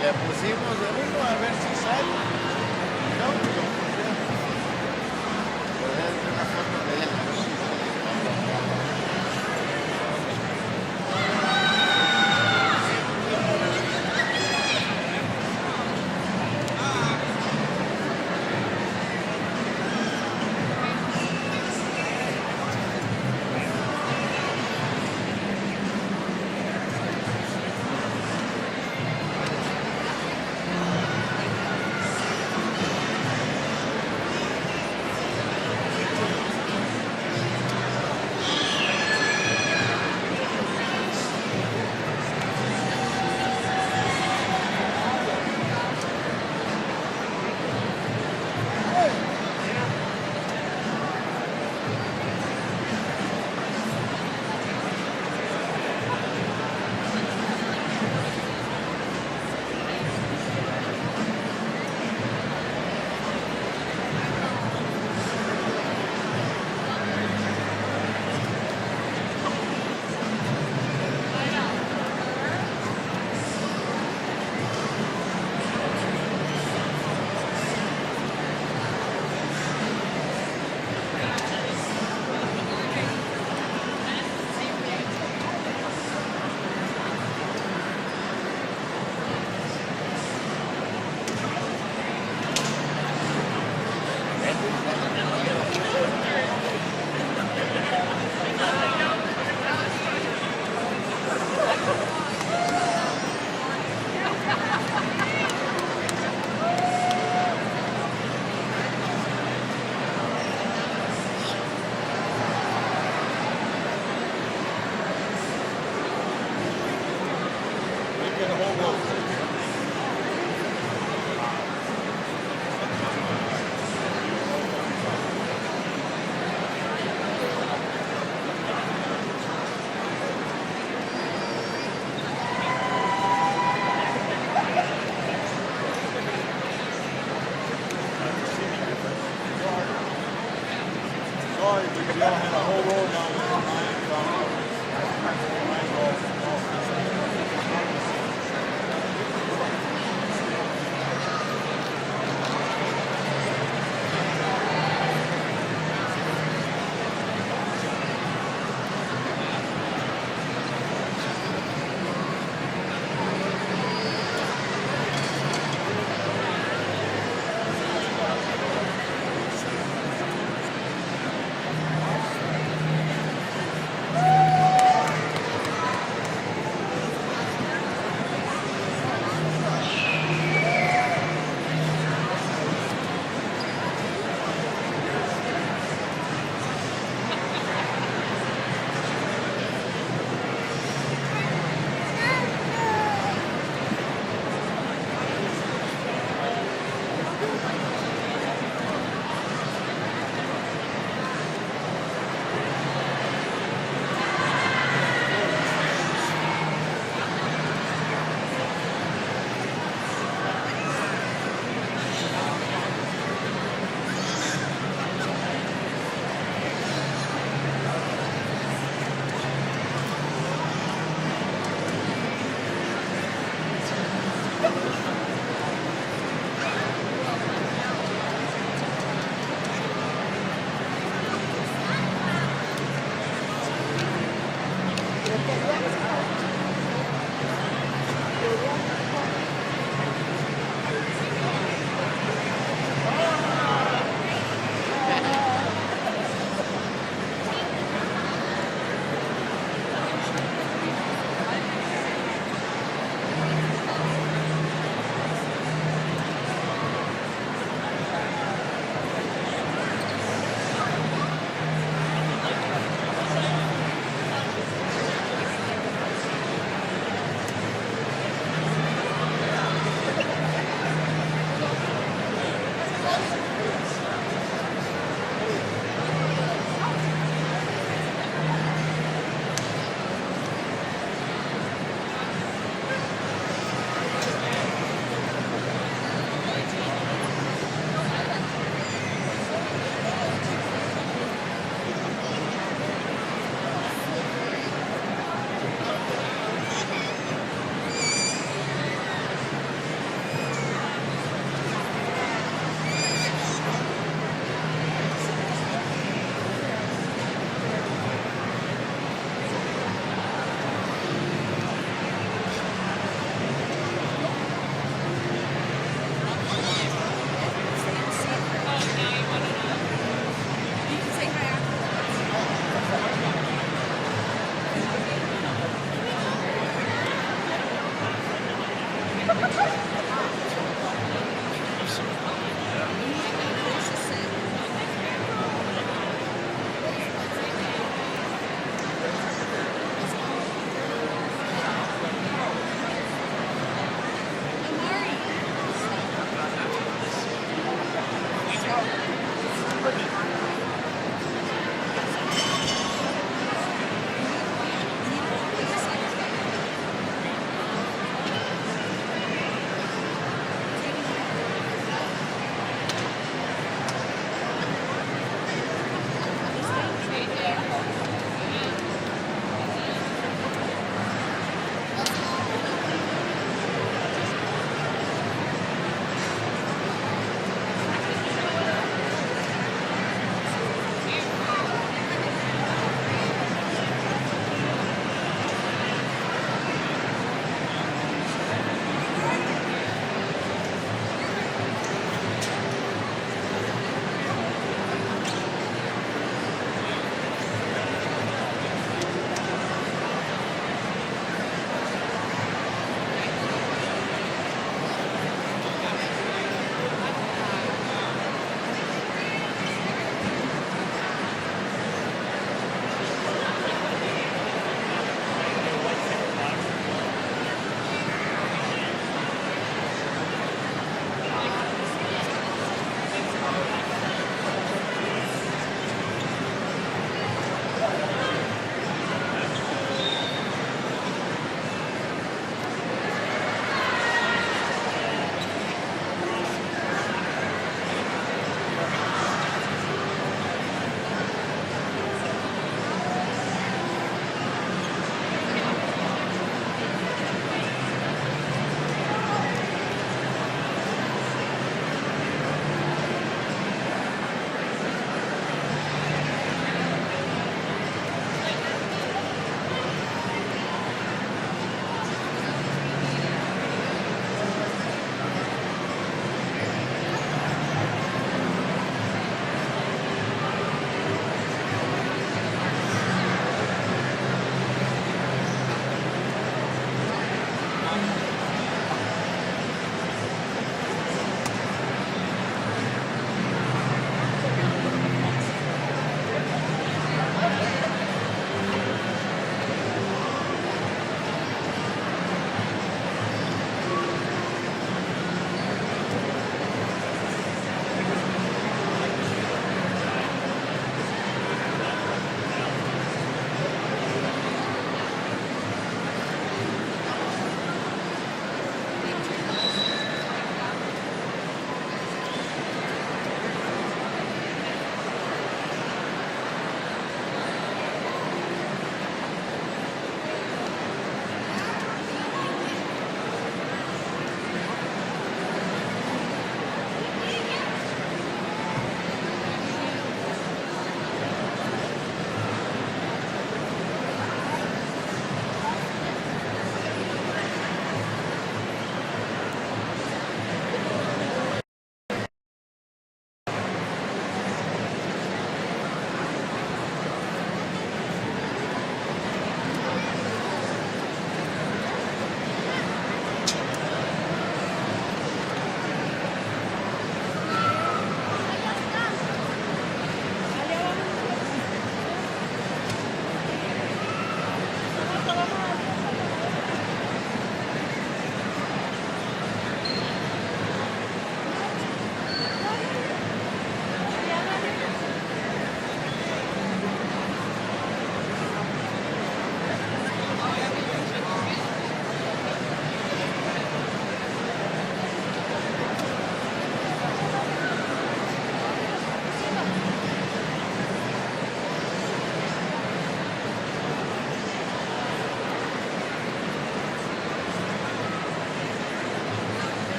Le pusimos de uno a ver si sale. No, lo pusimos. Poder ver una foto de él, a ver si sale.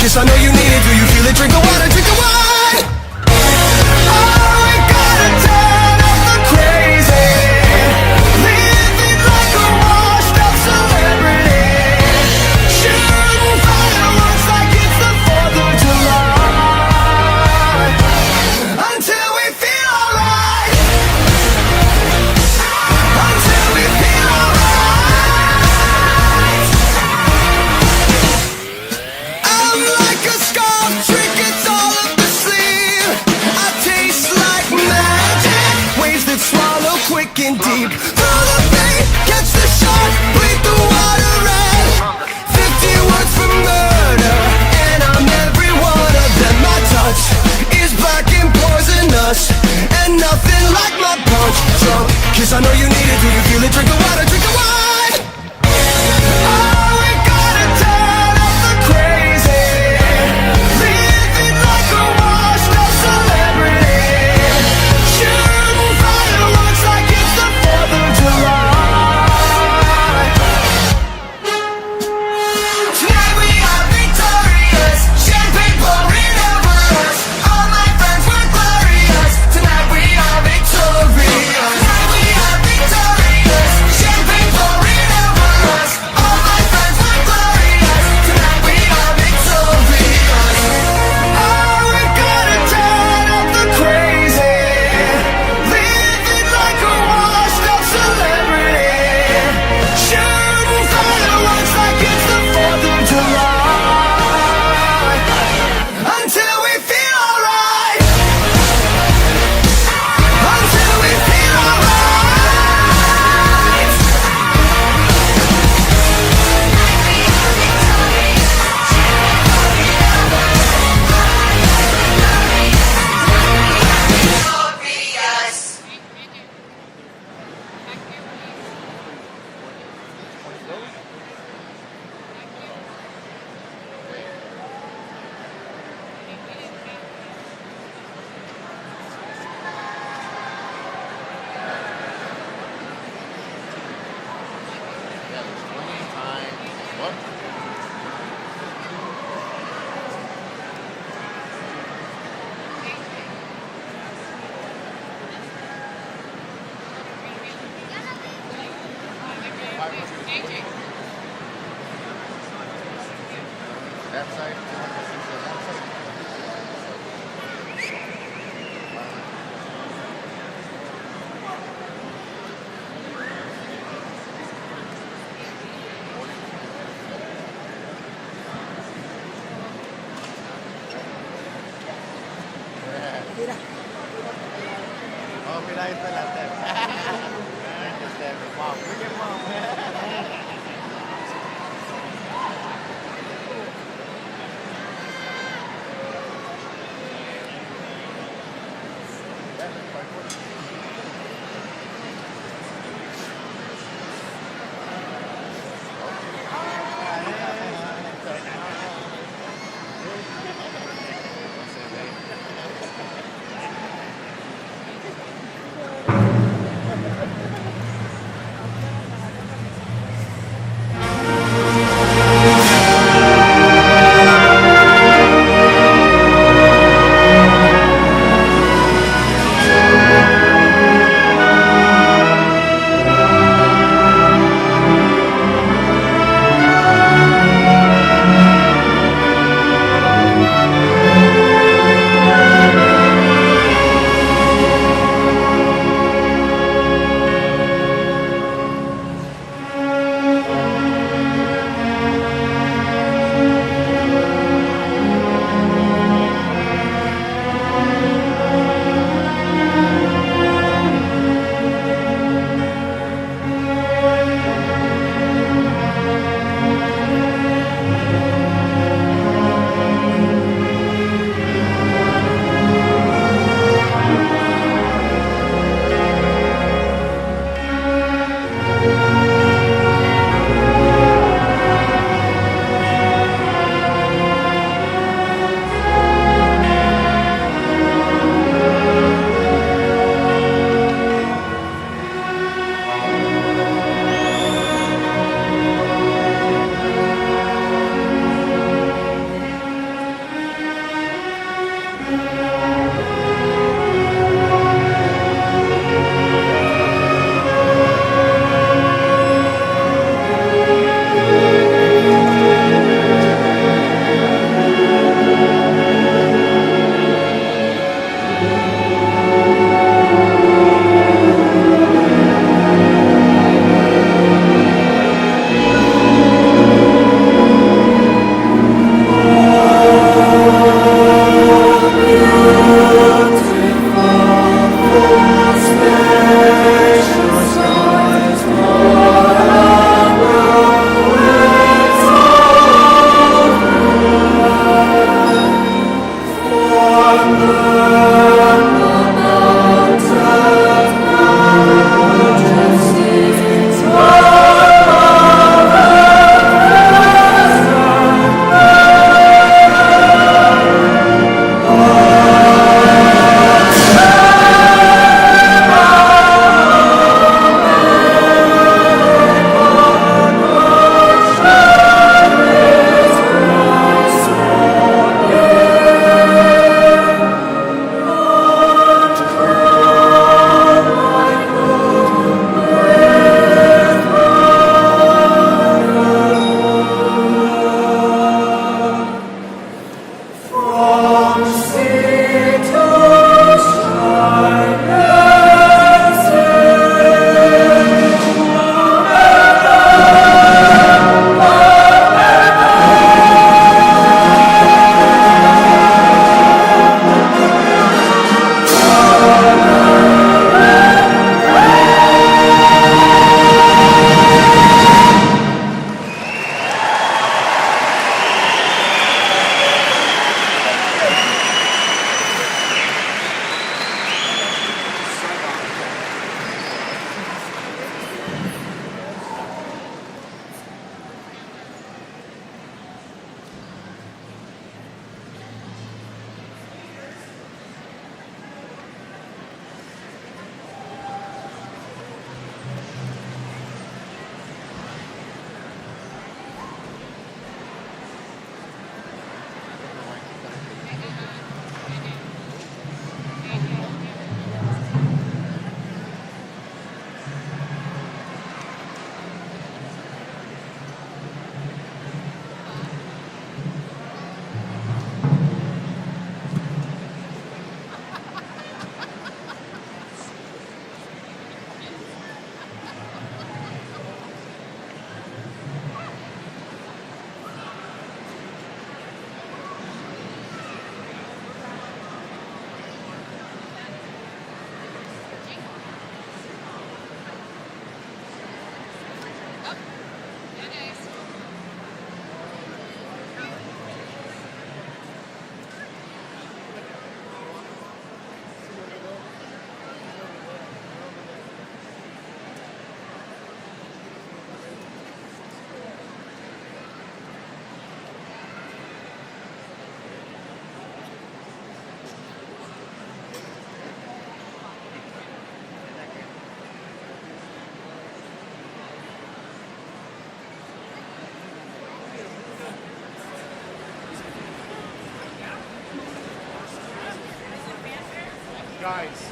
Kiss, I know you need it, do you feel it? Drink the water, drink the wine. Oh, we gotta turn up the crazy, living like a washed up celebrity, shooting fireworks like it's the 4th of July, until we feel alright, until we feel alright. I'm like a scarf, trinkets all up the sleeve. I taste like magic, waves that swallow quick and deep. Throw the bait, catch the shark, bleed the water red. 50 words for murder, and I'm every one of them. My touch is black and poisonous, and nothing like my punch. Drunk kiss, I know you need it, do you feel it? Drink the water, drink the wine. Oh, we gotta turn up the crazy, living like a washed up celebrity, shooting fireworks like it's the 4th of July. Tonight we are victorious, champagne pouring over us. All my friends were glorious. Tonight we are victorious. Tonight we are victorious, champagne That side, that side. Tira. Oh, mira esta la Wow, look at mom. eyes.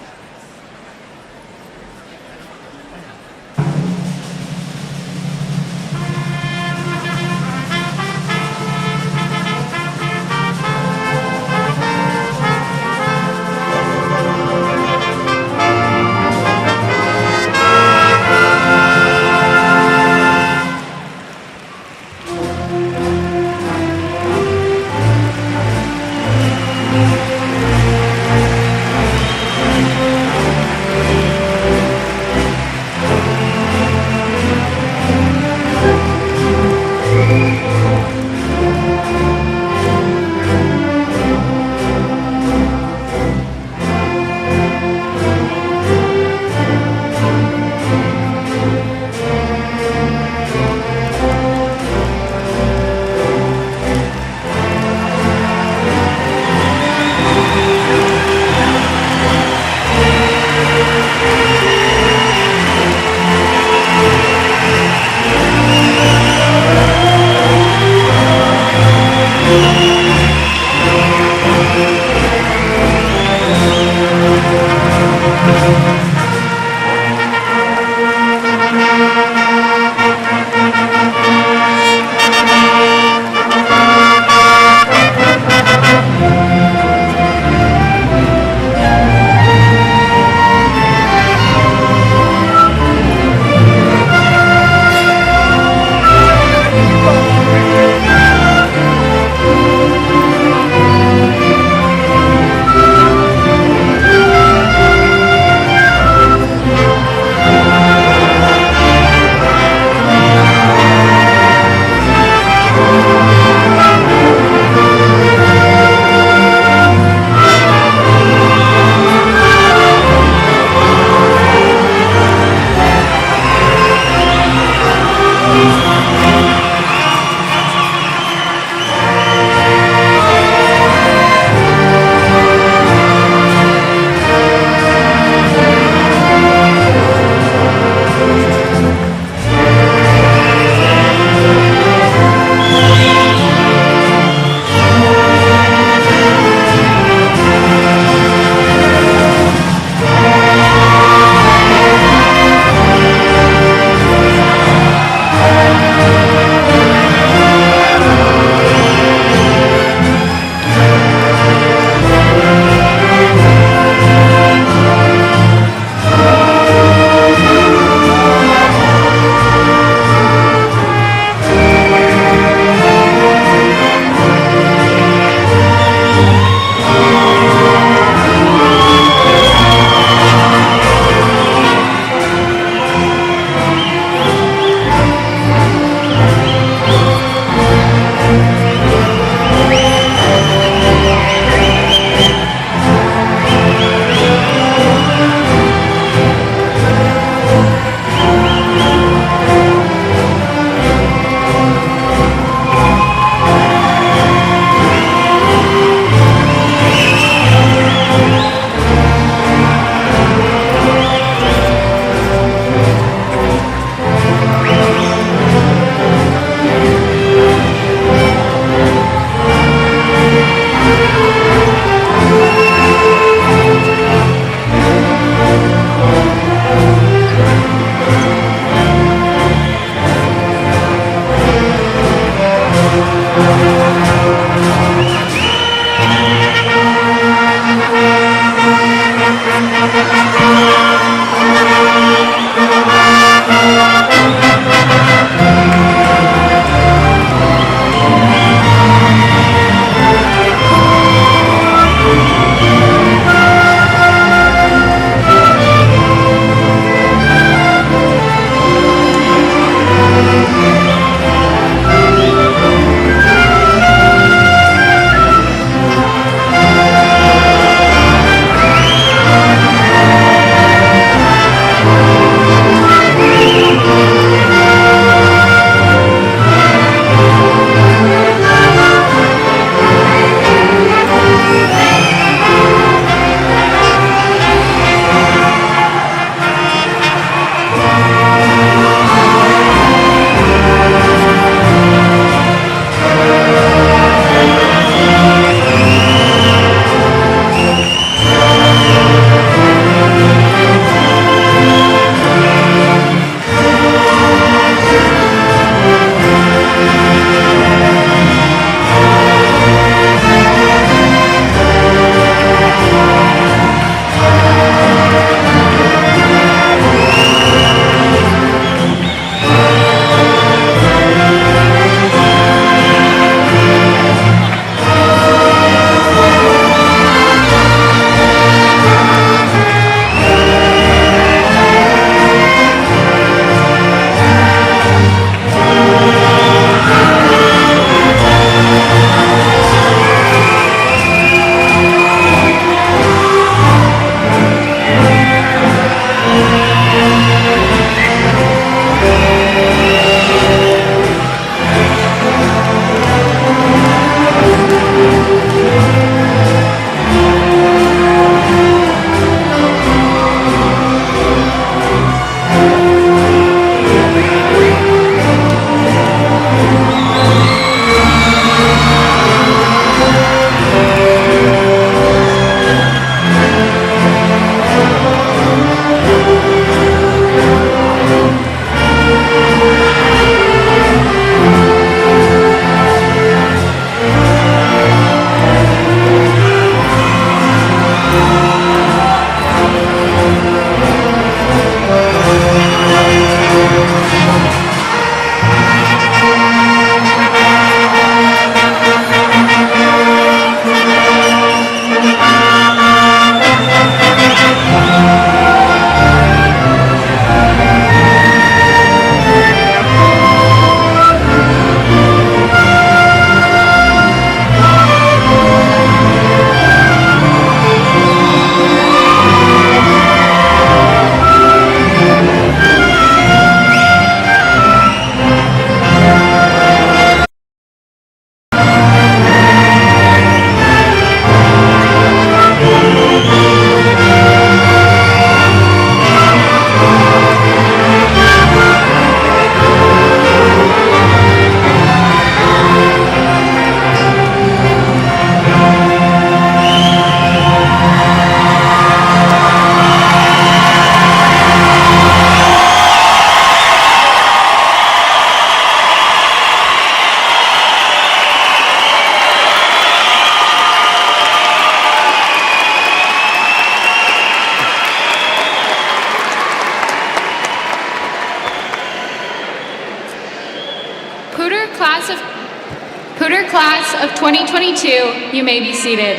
Poudre class of 2022, you may be seated.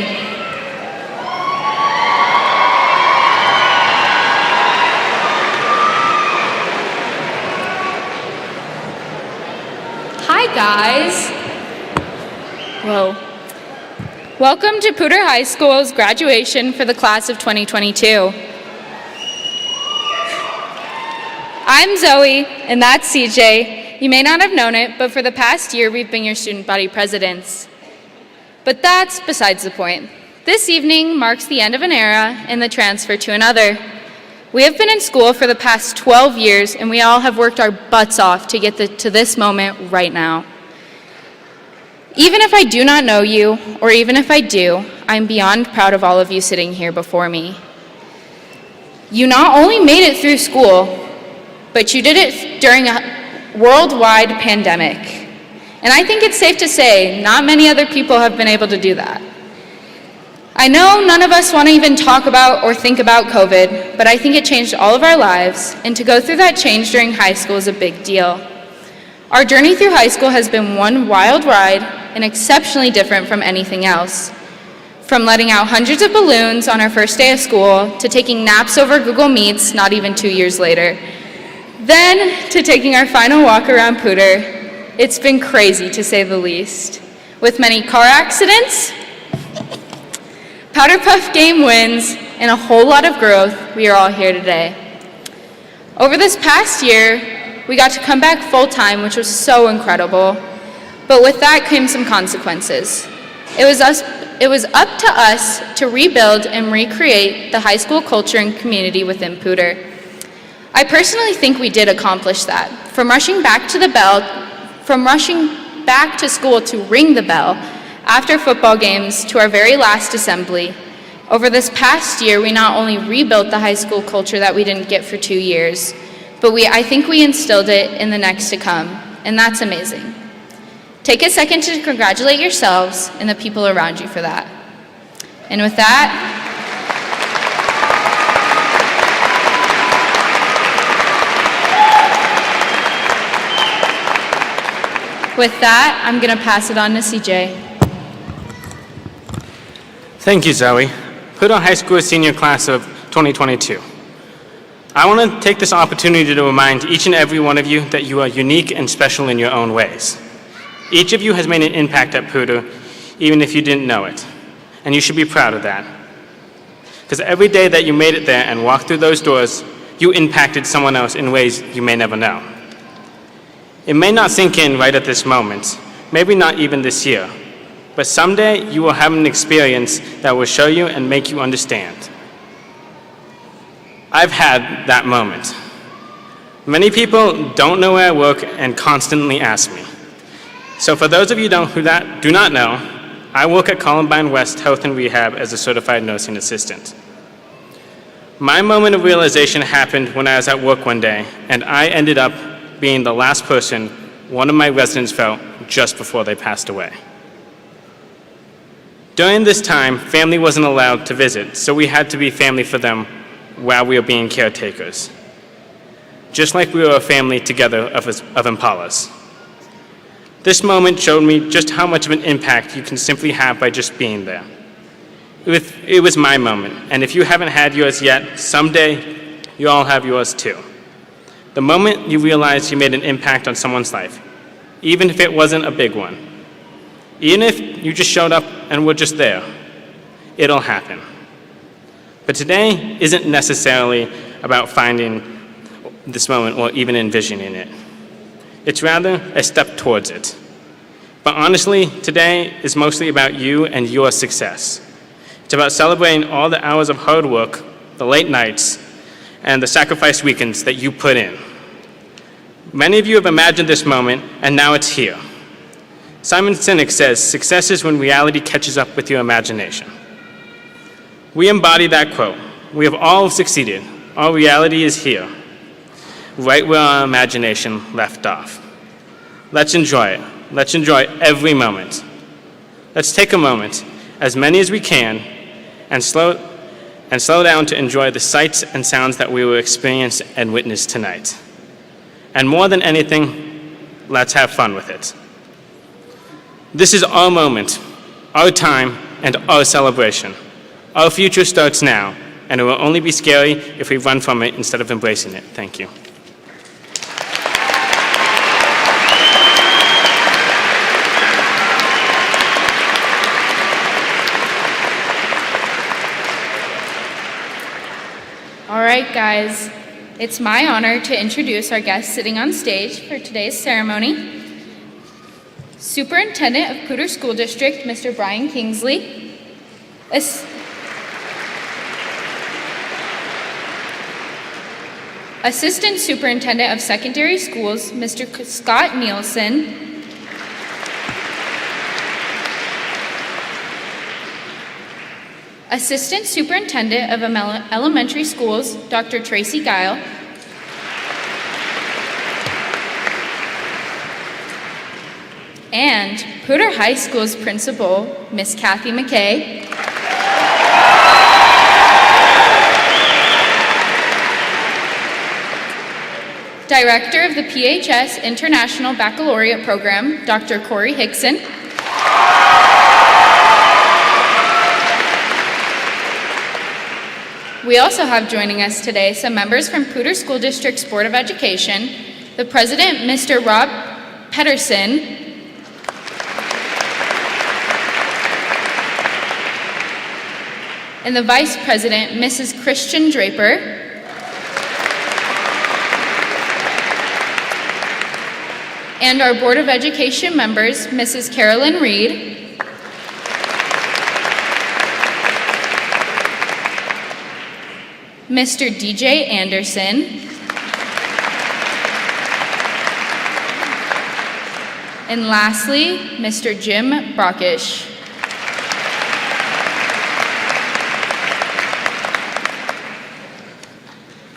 Hi guys. Whoa. Welcome to Poudre High School's graduation for the class of 2022. I'm Zoe, and that's CJ. You may not have known it, but for the past year, we've been your student body presidents. But that's besides the point. This evening marks the end of an era and the transfer to another. We have been in school for the past 12 years, and we all have worked our butts off to get to this moment right now. Even if I do not know you, or even if I do, I'm beyond proud of all of you sitting here before me. You not only made it through school, but you did it during a worldwide pandemic. And I think it's safe to say not many other people have been able to do that. I know none of us want to even talk about or think about COVID, but I think it changed all of our lives, and to go through that change during high school is a big deal. Our journey through high school has been one wild ride and exceptionally different from anything else. From letting out hundreds of balloons on our first day of school, to taking naps over Google Meets not even 2 years later, then to taking our final walk around Poudre, it's been crazy to say the least. With many car accidents, Powder Puff game wins, and a whole lot of growth, we are all here today. Over this past year, we got to come back full-time, which was so incredible. But with that came some consequences. It was up to us to rebuild and recreate the high school culture and community within Poudre. I personally think we did accomplish that. From rushing back to school to ring the bell after football games to our very last assembly, over this past year, we not only rebuilt the high school culture that we didn't get for 2 years, but I think we instilled it in the next to come, and that's amazing. Take a second to congratulate yourselves and the people around you for that. And with that, I'm going to pass it on to CJ. Thank you, Zoe. Poudre High School senior class of 2022. I want to take this opportunity to remind each and every one of you that you are unique and special in your own ways. Each of you has made an impact at Poudre, even if you didn't know it. And you should be proud of that. Because every day that you made it there and walked through those doors, you impacted someone else in ways you may never know. It may not sink in right at this moment, maybe not even this year, but someday you will have an experience that will show you and make you understand. I've had that moment. Many people don't know where I work and constantly ask me. So for those of you who do not know, I work at Columbine West Health and Rehab as a certified nursing assistant. My moment of realization happened when I was at work one day, and I ended up being the last person one of my residents felt just before they passed away. During this time, family wasn't allowed to visit, so we had to be family for them while we were being caretakers. Just like we were a family together of Impalas. This moment showed me just how much of an impact you can simply have by just being there. It was my moment, and if you haven't had yours yet, someday you'll all have yours too. The moment you realize you made an impact on someone's life, even if it wasn't a big one, even if you just showed up and were just there, it'll happen. But today isn't necessarily about finding this moment or even envisioning it. It's rather a step towards it. But honestly, today is mostly about you and your success. It's about celebrating all the hours of hard work, the late nights, and the sacrifice weekends that you put in. Many of you have imagined this moment, and now it's here. Simon Sinek says, "Success is when reality catches up with your imagination." We embody that quote. We have all succeeded. Our reality is here, right where our imagination left off. Let's enjoy it. Let's enjoy every moment. Let's take a moment, as many as we can, and slow down to enjoy the sights and sounds that we will experience and witness tonight. And more than anything, let's have fun with it. This is our moment, our time, and our celebration. Our future starts now, and it will only be scary if we run from it instead of embracing it. Thank you. All right, guys, it's my honor to introduce our guest sitting on stage for today's ceremony. Superintendent of Poudre School District, Mr. Brian Kingsley. Assistant Superintendent of Secondary Schools, Mr. Scott Nielsen. Assistant Superintendent of Elementary Schools, Dr. Tracy Guile. And Poudre High School's principal, Miss Kathy McKay. Director of the PHS International Baccalaureate Program, Dr. Corey Hickson. We also have joining us today some members from Poudre School District's Board of Education, the President, Mr. Rob Pedersen, and the Vice President, Mrs. Christian Draper, and our Board of Education members, Mrs. Carolyn Reed, Mr. DJ Anderson, and lastly, Mr. Jim Brockish.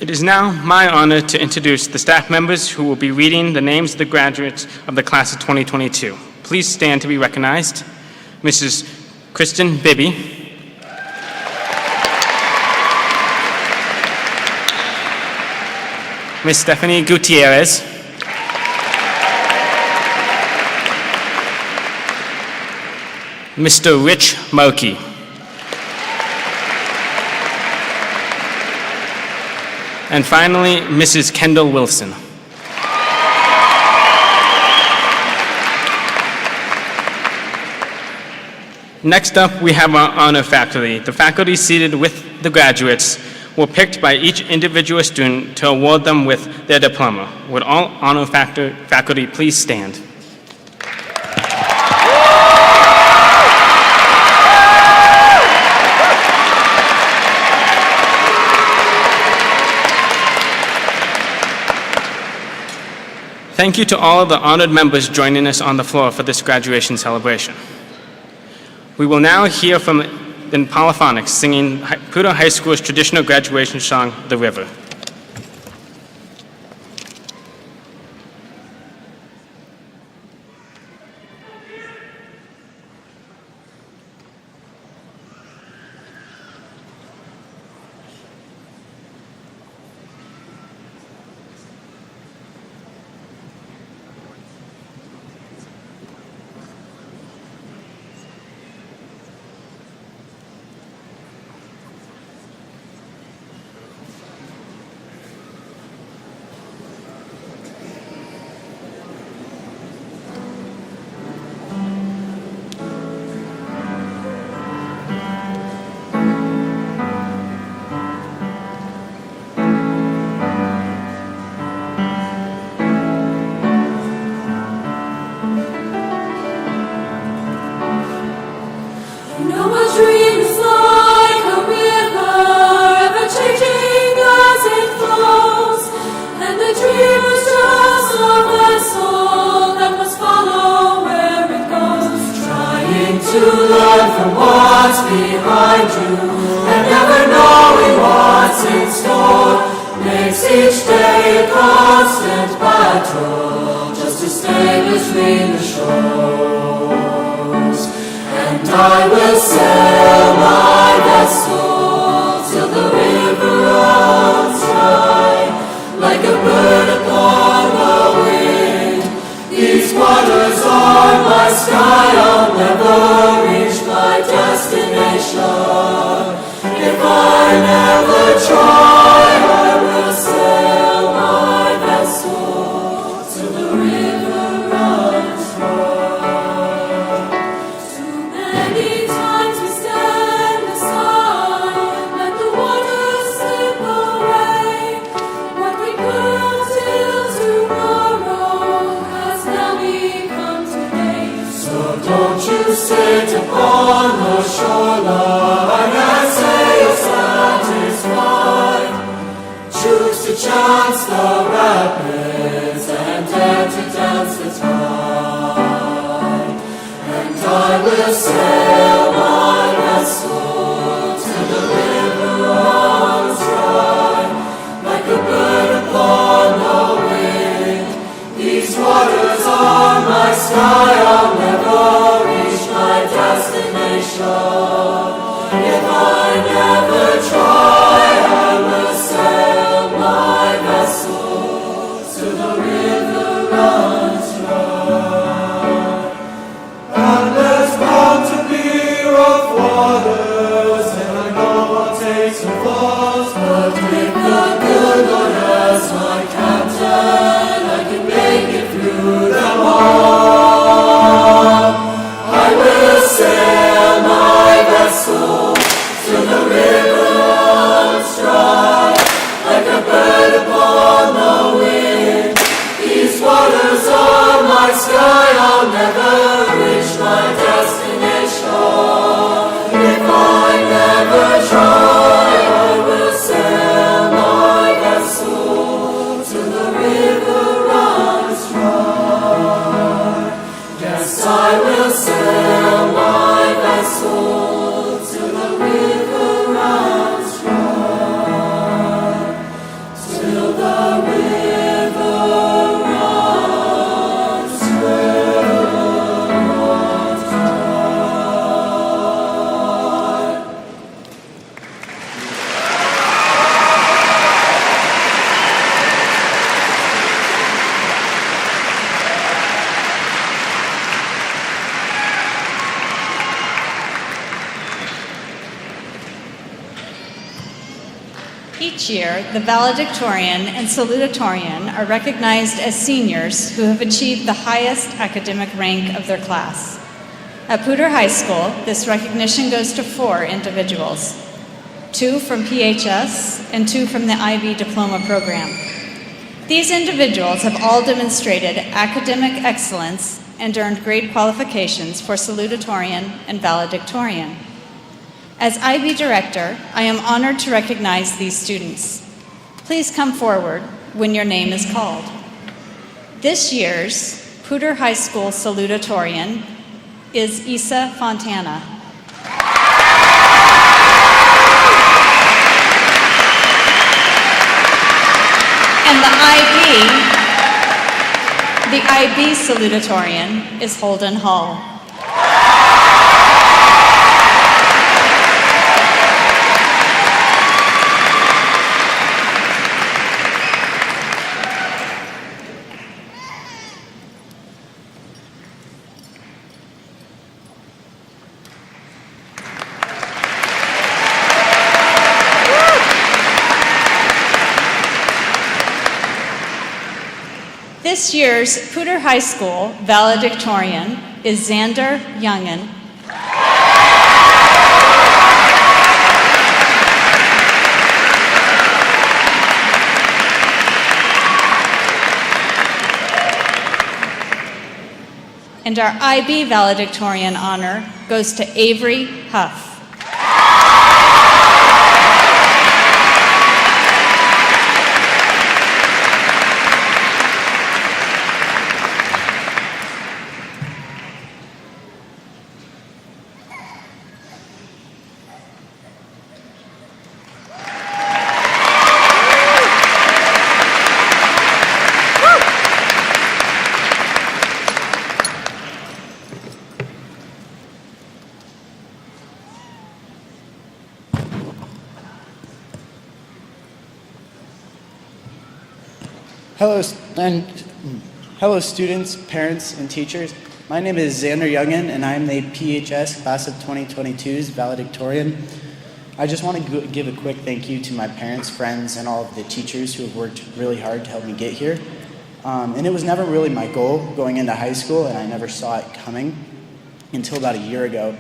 It is now my honor to introduce the staff members who will be reading the names of the graduates of the class of 2022. Please stand to be recognized. Mrs. Kristen Bibby, Miss Stephanie Gutierrez, Mr. Rich Moki, and finally, Mrs. Kendall Wilson. Next up, we have our honor faculty. The faculty seated with the graduates were picked by each individual student to award them with their diploma. Would all honor faculty please stand? Thank you to all of the honored members joining us on the floor for this graduation celebration. We will now hear from the Polyphonics singing Poudre High School's traditional graduation song, The River. These waters are my sky. upon the shoreline and sail satisfied. Choose to chance the rapids and dare to dance the tide. And I will sail my vessel till the river runs dry. Like a bird upon the wing, these waters are my sky. I'll never reach my destination if I never try. I will sail my vessel till the river runs dry. And there's bound to be rough waters, and I know I'll take some falls, but with the good Lord as my captain, I can make it through them all. I will sail my vessel till the river runs dry. Like a bird upon the wing, these waters are my sky. I'll never reach my destination if I never try. I will sail my vessel till the river runs dry. Yes, I will sail my vessel till the river runs dry. Till the river runs dry. Each year, the valedictorian and salutatorian are recognized as seniors who have achieved the highest academic rank of their class. At Poudre High School, this recognition goes to 4 individuals, 2 from PHS and 2 from the IB Diploma program. These individuals have all demonstrated academic excellence and earned grade qualifications for salutatorian and valedictorian. As IB Director, I am honored to recognize these students. Please come forward when your name is called. This year's Poudre High School salutatorian is Isa Fontana. And the IB salutatorian is Holden Hall. This year's Poudre High School valedictorian is Xander Youngen. And our IB valedictorian honor goes to Avery Huff. Hello students, parents, and teachers. My name is Xander Youngen, and I am the PHS Class of 2022's valedictorian. I just want to give a quick thank you to my parents, friends, and all of the teachers who have worked really hard to help me get here. And it was never really my goal going into high school, and I never saw it coming until about a year ago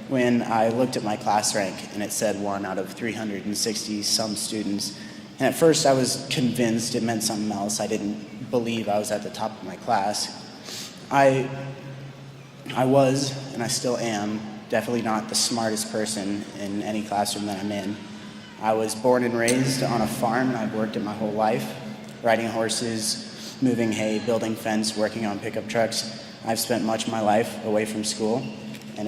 when I looked at my class rank and it said 1 out of 360 some students. And at first I was convinced it meant something else. I didn't believe I was at the top of my class. I was, and I still am, definitely not the smartest person in any classroom that I'm in. I was born and raised on a farm, and I've worked it my whole life, riding horses, moving hay, building fence, working on pickup trucks. I've spent much of my life away from school, and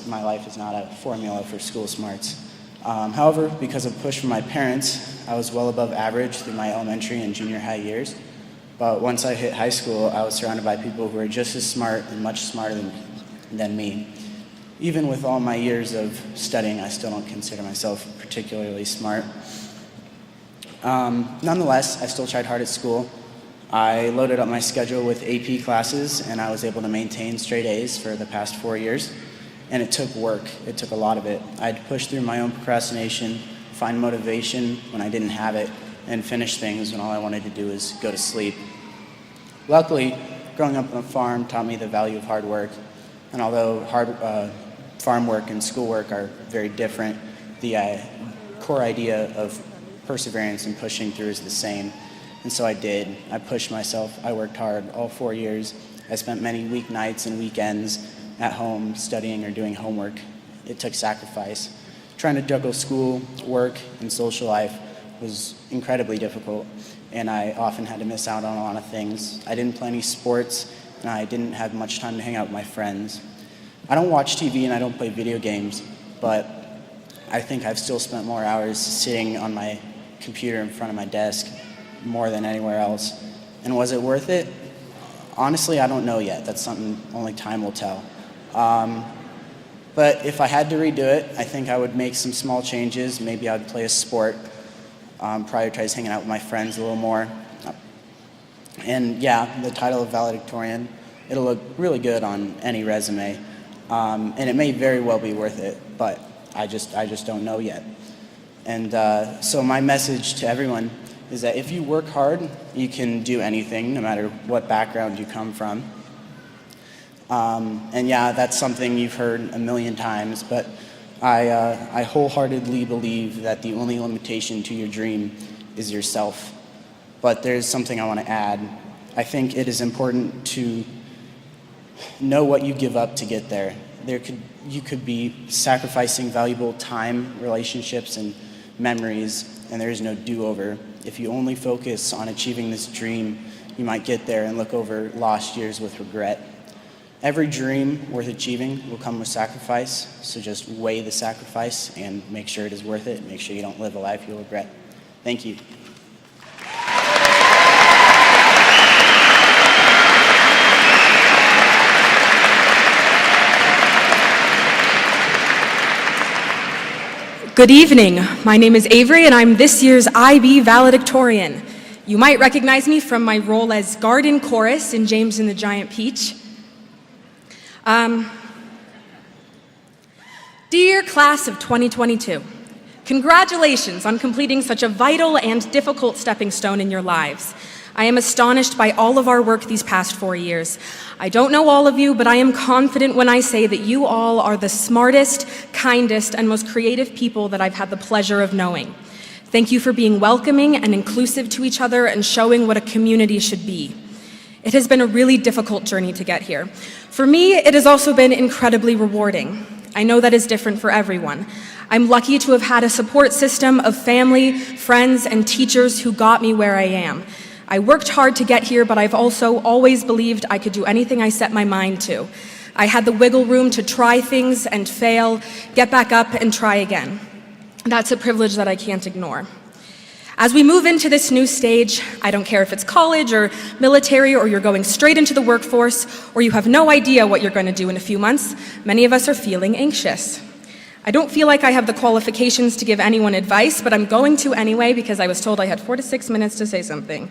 my life is not a formula for school smarts. However, because of push from my parents, I was well above average through my elementary and junior high years. But once I hit high school, I was surrounded by people who were just as smart and much smarter than me. Even with all my years of studying, I still don't consider myself particularly smart. Nonetheless, I still tried hard at school. I loaded up my schedule with AP classes, and I was able to maintain straight A's for the past 4 years. And it took work. It took a lot of it. I had to push through my own procrastination, find motivation when I didn't have it, and finish things when all I wanted to do was go to sleep. Luckily, growing up on a farm taught me the value of hard work. And although farm work and school work are very different, the core idea of perseverance and pushing through is the same. And so I did. I pushed myself. I worked hard all 4 years. I spent many weeknights and weekends at home studying or doing homework. It took sacrifice. Trying to juggle school, work, and social life was incredibly difficult, and I often had to miss out on a lot of things. I didn't play any sports, and I didn't have much time to hang out with my friends. I don't watch TV and I don't play video games, but I think I've still spent more hours sitting on my computer in front of my desk more than anywhere else. And was it worth it? Honestly, I don't know yet. That's something only time will tell. But if I had to redo it, I think I would make some small changes. Maybe I would play a sport, prioritize hanging out with my friends a little more. And yeah, the title of valedictorian, it'll look really good on any resume. And it may very well be worth it, but I just don't know yet. And so my message to everyone is that if you work hard, you can do anything, no matter what background you come from. And yeah, that's something you've heard a million times, but I wholeheartedly believe that the only limitation to your dream is yourself. But there's something I want to add. I think it is important to know what you give up to get there. You could be sacrificing valuable time, relationships, and memories, and there is no do-over. If you only focus on achieving this dream, you might get there and look over lost years with regret. Every dream worth achieving will come with sacrifice, so just weigh the sacrifice and make sure it is worth it. Make sure you don't live a life you'll regret. Thank you. Good evening. My name is Avery, and I'm this year's IB Valedictorian. You might recognize me from my role as Garden Chorus in James and the Giant Peach. Dear class of 2022, congratulations on completing such a vital and difficult stepping stone in your lives. I am astonished by all of our work these past 4 years. I don't know all of you, but I am confident when I say that you all are the smartest, kindest, and most creative people that I've had the pleasure of knowing. Thank you for being welcoming and inclusive to each other and showing what a community should be. It has been a really difficult journey to get here. For me, it has also been incredibly rewarding. I know that is different for everyone. I'm lucky to have had a support system of family, friends, and teachers who got me where I am. I worked hard to get here, but I've also always believed I could do anything I set my mind to. I had the wiggle room to try things and fail, get back up and try again. That's a privilege that I can't ignore. As we move into this new stage, I don't care if it's college or military or you're going straight into the workforce or you have no idea what you're going to do in a few months, many of us are feeling anxious. I don't feel like I have the qualifications to give anyone advice, but I'm going to anyway because I was told I had 4 to 6 minutes to say something.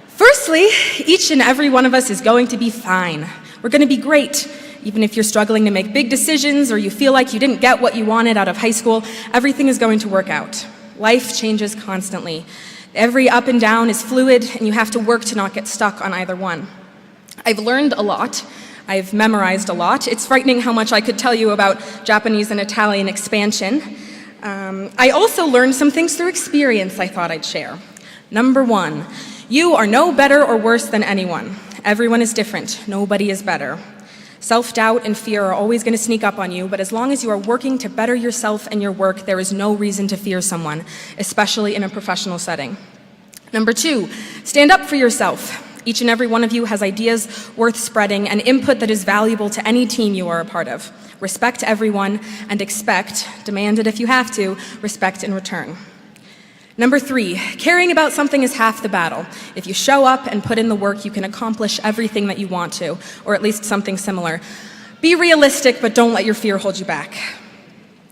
Firstly, each and every one of us is going to be fine. We're going to be great. Even if you're struggling to make big decisions or you feel like you didn't get what you wanted out of high school, everything is going to work out. Life changes constantly. Every up and down is fluid, and you have to work to not get stuck on either one. I've learned a lot. I've memorized a lot. It's frightening how much I could tell you about Japanese and Italian expansion. I also learned some things through experience I thought I'd share. Number 1, you are no better or worse than anyone. Everyone is different. Nobody is better. Self-doubt and fear are always going to sneak up on you, but as long as you are working to better yourself and your work, there is no reason to fear someone, especially in a professional setting. Number 2, stand up for yourself. Each and every one of you has ideas worth spreading and input that is valuable to any team you are a part of. Respect everyone and expect, demand it if you have to, respect in return. Number 3, caring about something is half the battle. If you show up and put in the work, you can accomplish everything that you want to, or at least something similar. Be realistic, but don't let your fear hold you back.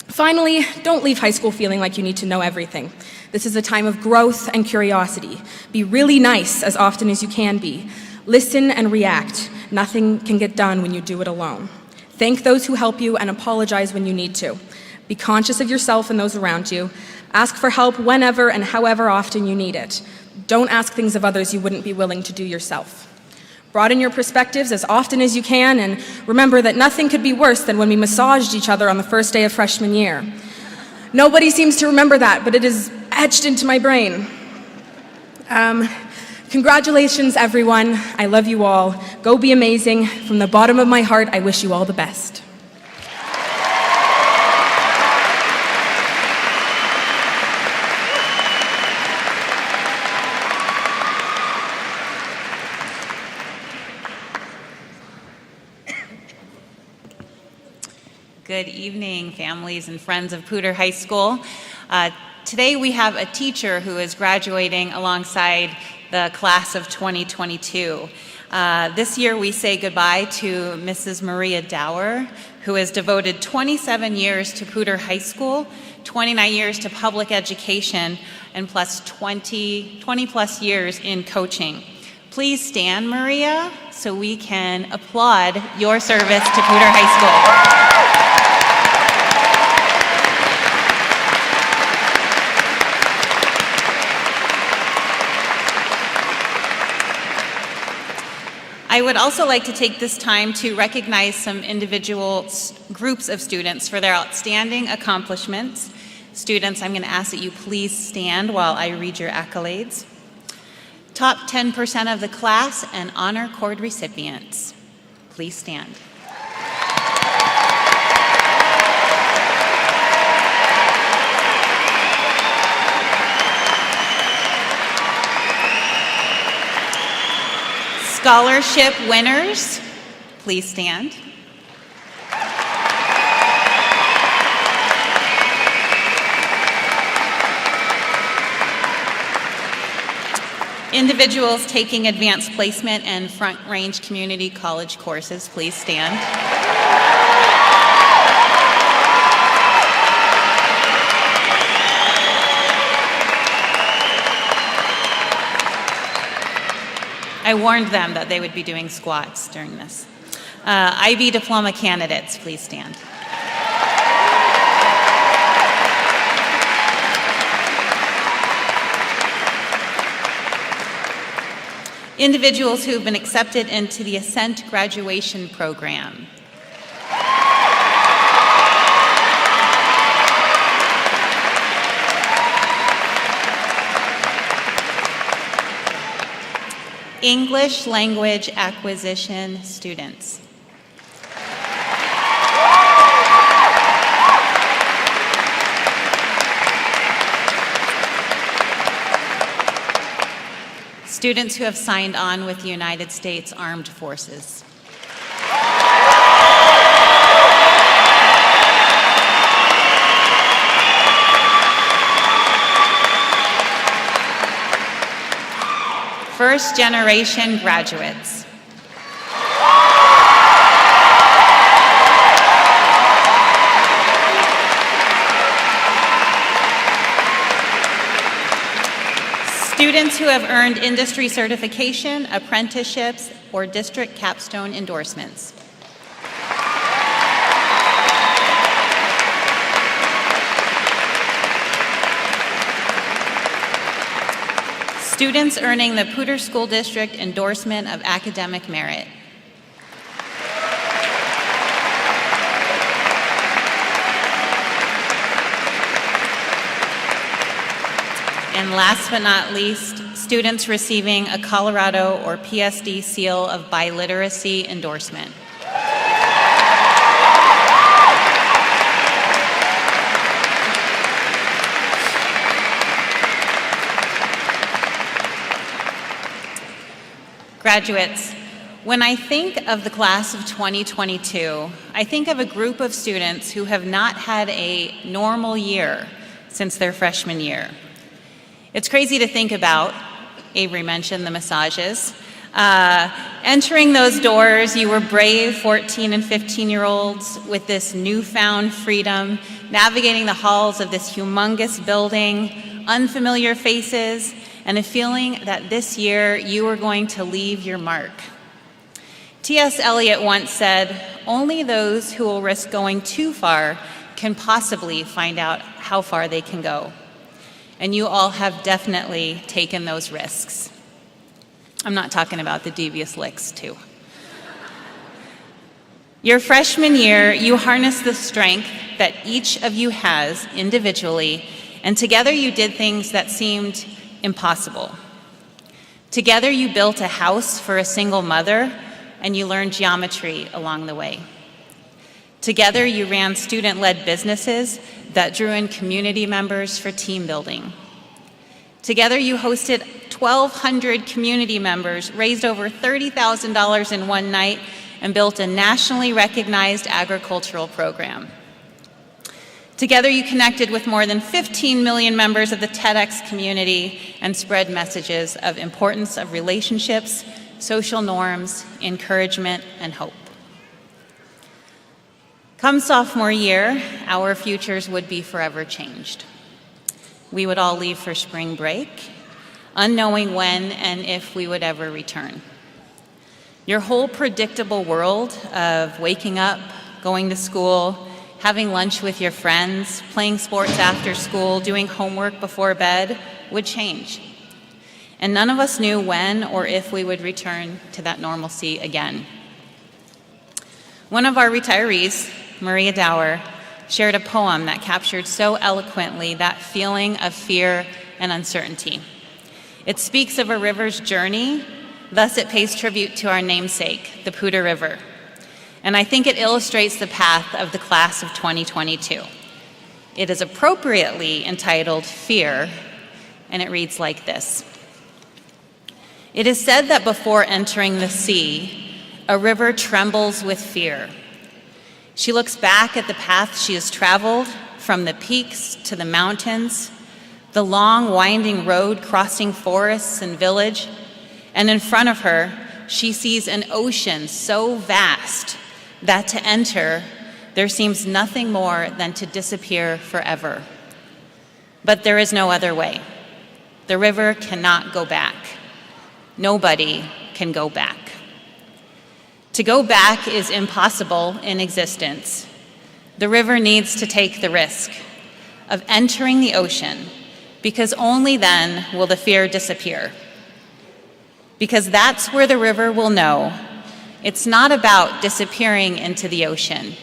Finally, don't leave high school feeling like you need to know everything. This is a time of growth and curiosity. Be really nice as often as you can be. Listen and react. Nothing can get done when you do it alone. Thank those who help you and apologize when you need to. Be conscious of yourself and those around you. Ask for help whenever and however often you need it. Don't ask things of others you wouldn't be willing to do yourself. Broaden your perspectives as often as you can, and remember that nothing could be worse than when we massaged each other on the first day of freshman year. Nobody seems to remember that, but it is etched into my brain. Congratulations, everyone. I love you all. Go be amazing. From the bottom of my heart, I wish you all the best. Good evening, families and friends of Poudre High School. Today we have a teacher who is graduating alongside the class of 2022. This year we say goodbye to Mrs. Maria Dower, who has devoted 27 years to Poudre High School, 29 years to public education, and plus 20 plus years in coaching. Please stand, Maria, so we can applaud your service to Poudre High School. I would also like to take this time to recognize some individual groups of students for their outstanding accomplishments. Students, I'm going to ask that you please stand while I read your accolades. Top 10% of the class and honor cord recipients. Please stand. Scholarship winners, please stand. Individuals taking advanced placement and Front Range Community College courses, please stand. I warned them that they would be doing squats during this. IB Diploma candidates, please stand. Individuals who have been accepted into the Ascent graduation program. English language acquisition students. Students who have signed on with the United States Armed Forces. First generation graduates. Students who have earned industry certification, apprenticeships, or district capstone endorsements. Students earning the Poudre School District endorsement of academic merit. And last but not least, students receiving a Colorado or PSD seal of biliteracy endorsement. Graduates, when I think of the class of 2022, I think of a group of students who have not had a normal year since their freshman year. It's crazy to think about. Avery mentioned the massages. Entering those doors, you were brave 14 and 15-year-olds with this newfound freedom, navigating the halls of this humongous building, unfamiliar faces, and a feeling that this year you were going to leave your mark. T.S. Eliot once said, "Only those who will risk going too far can possibly find out how far they can go." And you all have definitely taken those risks. I'm not talking about the devious licks, too. Your freshman year, you harnessed the strength that each of you has individually, and together you did things that seemed impossible. Together you built a house for a single mother, and you learned geometry along the way. Together you ran student-led businesses that drew in community members for team building. Together you hosted 1,200 community members, raised over $30,000 in one night, and built a nationally recognized agricultural program. Together you connected with more than 15 million members of the TEDx community and spread messages of importance of relationships, social norms, encouragement, and hope. Come sophomore year, our futures would be forever changed. We would all leave for spring break, unknowing when and if we would ever return. Your whole predictable world of waking up, going to school, having lunch with your friends, playing sports after school, doing homework before bed would change. And none of us knew when or if we would return to that normalcy again. One of our retirees, Maria Dower, shared a poem that captured so eloquently that feeling of fear and uncertainty. It speaks of a river's journey, thus it pays tribute to our namesake, the Poudre River. And I think it illustrates the path of the class of 2022. It is appropriately entitled Fear, and it reads like this. It is said that before entering the sea, a river trembles with fear. She looks back at the path she has traveled, from the peaks to the mountains, the long winding road crossing forests and village, and in front of her, she sees an ocean so vast that to enter, there seems nothing more than to disappear forever. But there is no other way. The river cannot go back. Nobody can go back. To go back is impossible in existence. The river needs to take the risk of entering the ocean, because only then will the fear disappear. Because that's where the river will know it's not about disappearing into the ocean,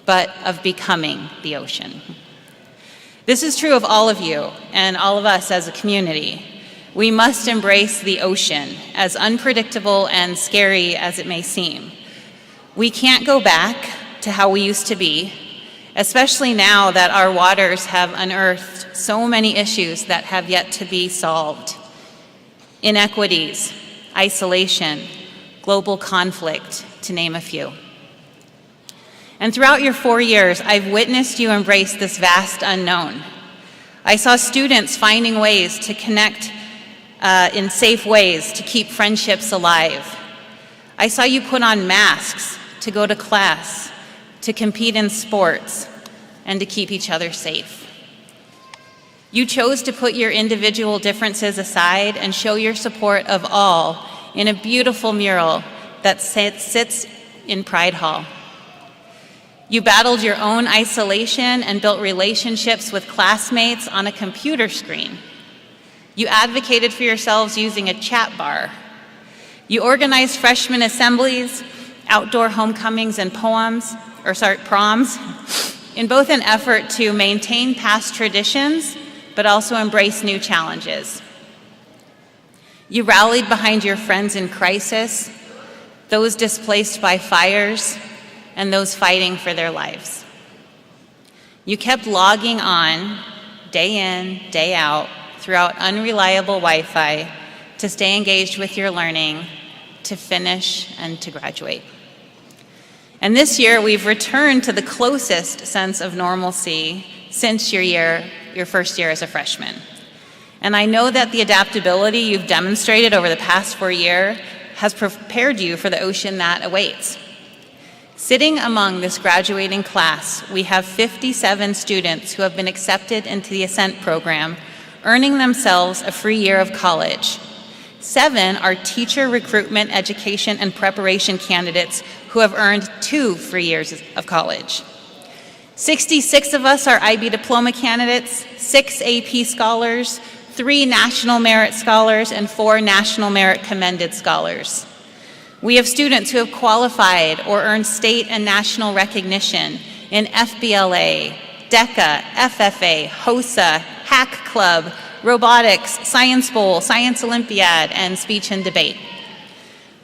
but of becoming the ocean. This is true of all of you and all of us as a community. We must embrace the ocean, as unpredictable and scary as it may seem. We can't go back to how we used to be, especially now that our waters have unearthed so many issues that have yet to be solved. Inequities, isolation, global conflict, to name a few. And throughout your 4 years, I've witnessed you embrace this vast unknown. I saw students finding ways to connect in safe ways to keep friendships alive. I saw you put on masks to go to class, to compete in sports, and to keep each other safe. You chose to put your individual differences aside and show your support of all in a beautiful mural that sits in Pride Hall. You battled your own isolation and built relationships with classmates on a computer screen. You advocated for yourselves using a chat bar. You organized freshman assemblies, outdoor homecomings, and proms, in both an effort to maintain past traditions, but also embrace new challenges. You rallied behind your friends in crisis, those displaced by fires, and those fighting for their lives. You kept logging on, day in, day out, throughout unreliable Wi-Fi to stay engaged with your learning, to finish, and to graduate. And this year, we've returned to the closest sense of normalcy since your first year as a freshman. And I know that the adaptability you've demonstrated over the past 4 years has prepared you for the ocean that awaits. Sitting among this graduating class, we have 57 students who have been accepted into the Ascent program, earning themselves a free year of college. 7 are teacher recruitment, education, and preparation candidates who have earned 2 free years of college. 66 of us are IB Diploma candidates, 6 AP scholars, 3 National Merit Scholars, and 4 National Merit Commended Scholars. We have students who have qualified or earned state and national recognition in FBLA, DECA, FFA, HOSA, Hack Club, Robotics, Science Bowl, Science Olympiad, and Speech and Debate.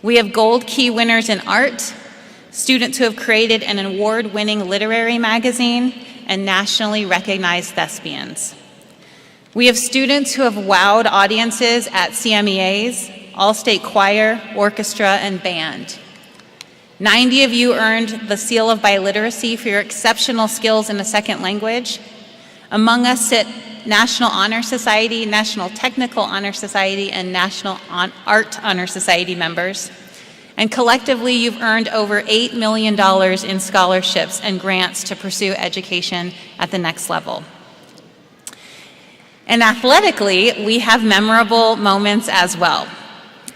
We have Gold Key winners in art, students who have created an award-winning literary magazine, and nationally recognized thespians. We have students who have wowed audiences at CMEAs, All-State Choir, Orchestra, and Band. 90 of you earned the Seal of Biliteracy for your exceptional skills in a second language. Among us sit National Honor Society, National Technical Honor Society, and National Art Honor Society members. And collectively, you've earned over $8 million in scholarships and grants to pursue education at the next level. And athletically, we have memorable moments as well.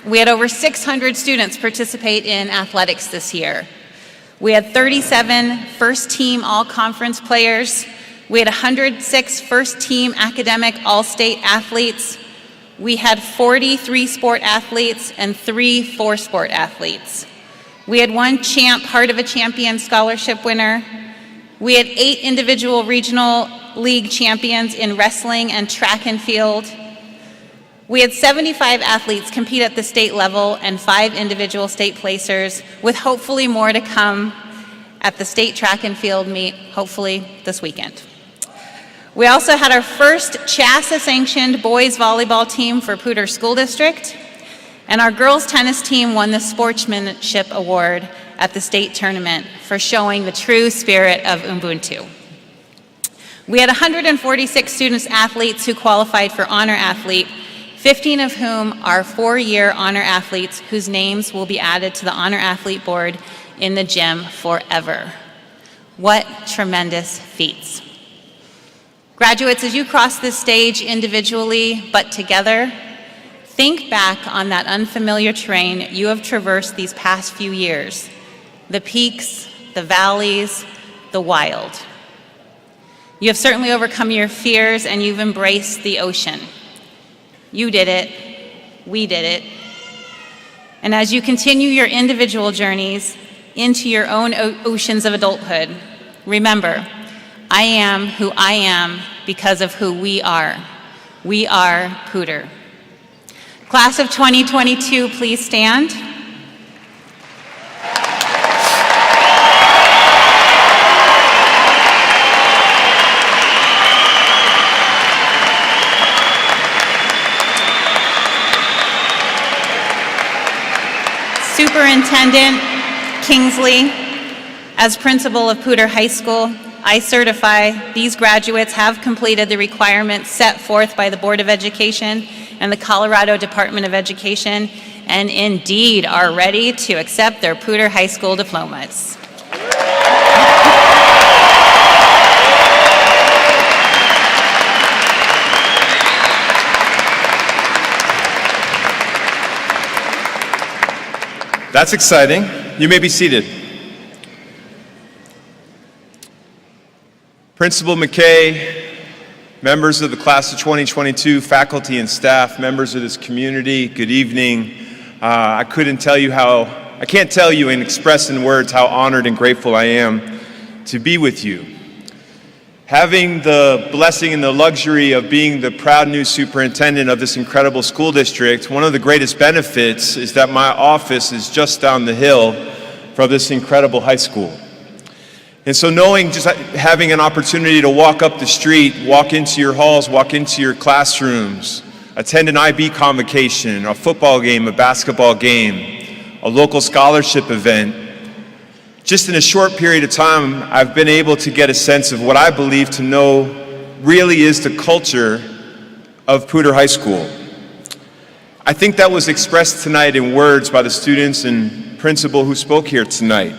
We had over 600 students participate in athletics this year. We had 37 first-team all-conference players. We had 106 first-team academic all-state athletes. We had 43 sport athletes and 3 four-sport athletes. We had 1 Heart of a Champion scholarship winner. We had 8 individual regional league champions in wrestling and track and field. We had 75 athletes compete at the state level and 5 individual state placers, with hopefully more to come at the state track and field meet, hopefully this weekend. We also had our first CHASA-sanctioned boys volleyball team for Poudre School District, and our girls tennis team won the Sportsmanship Award at the state tournament for showing the true spirit of Ubuntu. We had 146 students-athletes who qualified for Honor Athlete, 15 of whom are 4-year Honor Athletes whose names will be added to the Honor Athlete board in the gym forever. What tremendous feats. Graduates, as you cross this stage individually but together, think back on that unfamiliar terrain you have traversed these past few years, the peaks, the valleys, the wild. You have certainly overcome your fears and you've embraced the ocean. You did it, we did it. And as you continue your individual journeys into your own oceans of adulthood, remember, I am who I am because of who we are. We are Poudre. Class of 2022, please stand. Superintendent Kingsley, as principal of Poudre High School, I certify these graduates have completed the requirements set forth by the Board of Education and the Colorado Department of Education, and indeed are ready to accept their Poudre High School diplomas. That's exciting. You may be seated. Principal McKay, members of the class of 2022, faculty and staff, members of this community, good evening. I can't tell you and express in words how honored and grateful I am to be with you. Having the blessing and the luxury of being the proud new superintendent of this incredible school district, one of the greatest benefits is that my office is just down the hill from this incredible high school. And so knowing, just having an opportunity to walk up the street, walk into your halls, walk into your classrooms, attend an IB convocation, a football game, a basketball game, a local scholarship event, just in a short period of time, I've been able to get a sense of what I believe to know really is the culture of Poudre High School. I think that was expressed tonight in words by the students and principal who spoke here tonight.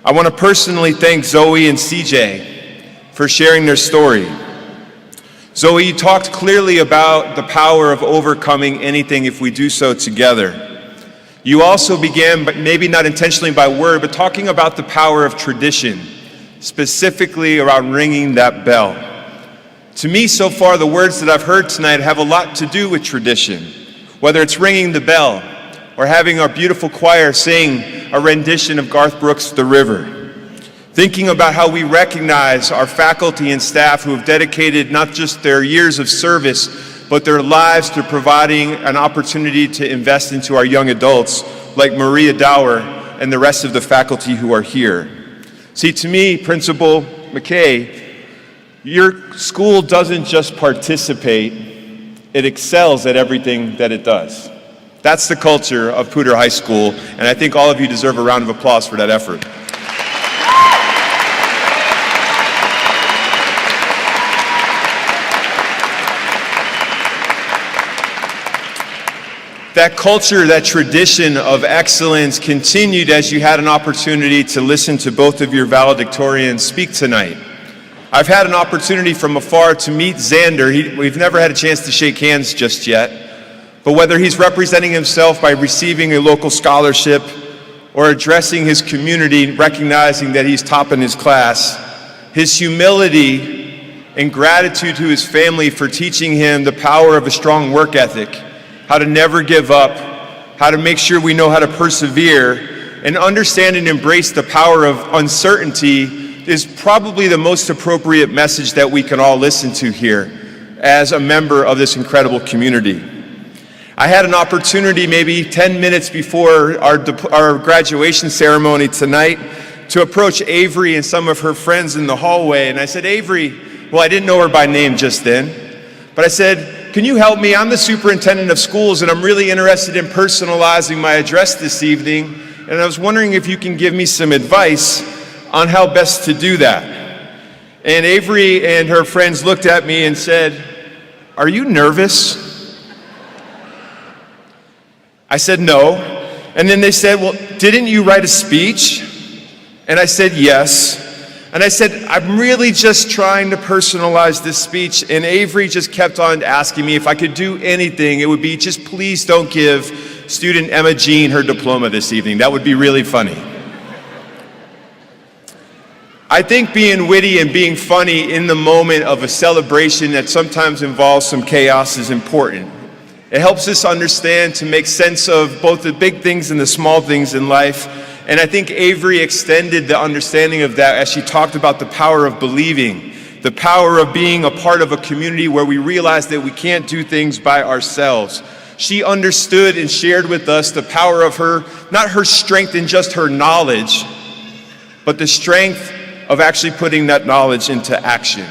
I want to personally thank Zoe and CJ for sharing their story. Zoe, you talked clearly about the power of overcoming anything if we do so together. You also began, but maybe not intentionally by word, but talking about the power of tradition, specifically around ringing that bell. To me, so far, the words that I've heard tonight have a lot to do with tradition, whether it's ringing the bell or having our beautiful choir sing a rendition of Garth Brooks' The River. Thinking about how we recognize our faculty and staff who have dedicated not just their years of service, but their lives to providing an opportunity to invest into our young adults, like Maria Dower and the rest of the faculty who are here. See, to me, Principal McKay, your school doesn't just participate, it excels at everything that it does. That's the culture of Poudre High School, and I think all of you deserve a round of applause for that effort. That culture, that tradition of excellence continued as you had an opportunity to listen to both of your valedictorians speak tonight. I've had an opportunity from afar to meet Xander. We've never had a chance to shake hands just yet. But whether he's representing himself by receiving a local scholarship or addressing his community, recognizing that he's top in his class, his humility and gratitude to his family for teaching him the power of a strong work ethic, how to never give up, how to make sure we know how to persevere, and understand and embrace the power of uncertainty is probably the most appropriate message that we can all listen to here as a member of this incredible community. I had an opportunity maybe 10 minutes before our graduation ceremony tonight to approach Avery and some of her friends in the hallway, and I said, Avery, well, I didn't know her by name just then, but I said, can you help me? I'm the superintendent of schools, and I'm really interested in personalizing my address this evening, and I was wondering if you can give me some advice on how best to do that. And Avery and her friends looked at me and said, are you nervous? I said, no. And then they said, well, didn't you write a speech? And I said, yes. And I said, I'm really just trying to personalize this speech. And Avery just kept on asking me if I could do anything. It would be, just please don't give student Emma Jean her diploma this evening. That would be really funny. I think being witty and being funny in the moment of a celebration that sometimes involves some chaos is important. It helps us understand to make sense of both the big things and the small things in life. And I think Avery extended the understanding of that as she talked about the power of believing, the power of being a part of a community where we realize that we can't do things by ourselves. She understood and shared with us the power of her, not her strength in just her knowledge, but the strength of actually putting that knowledge into action.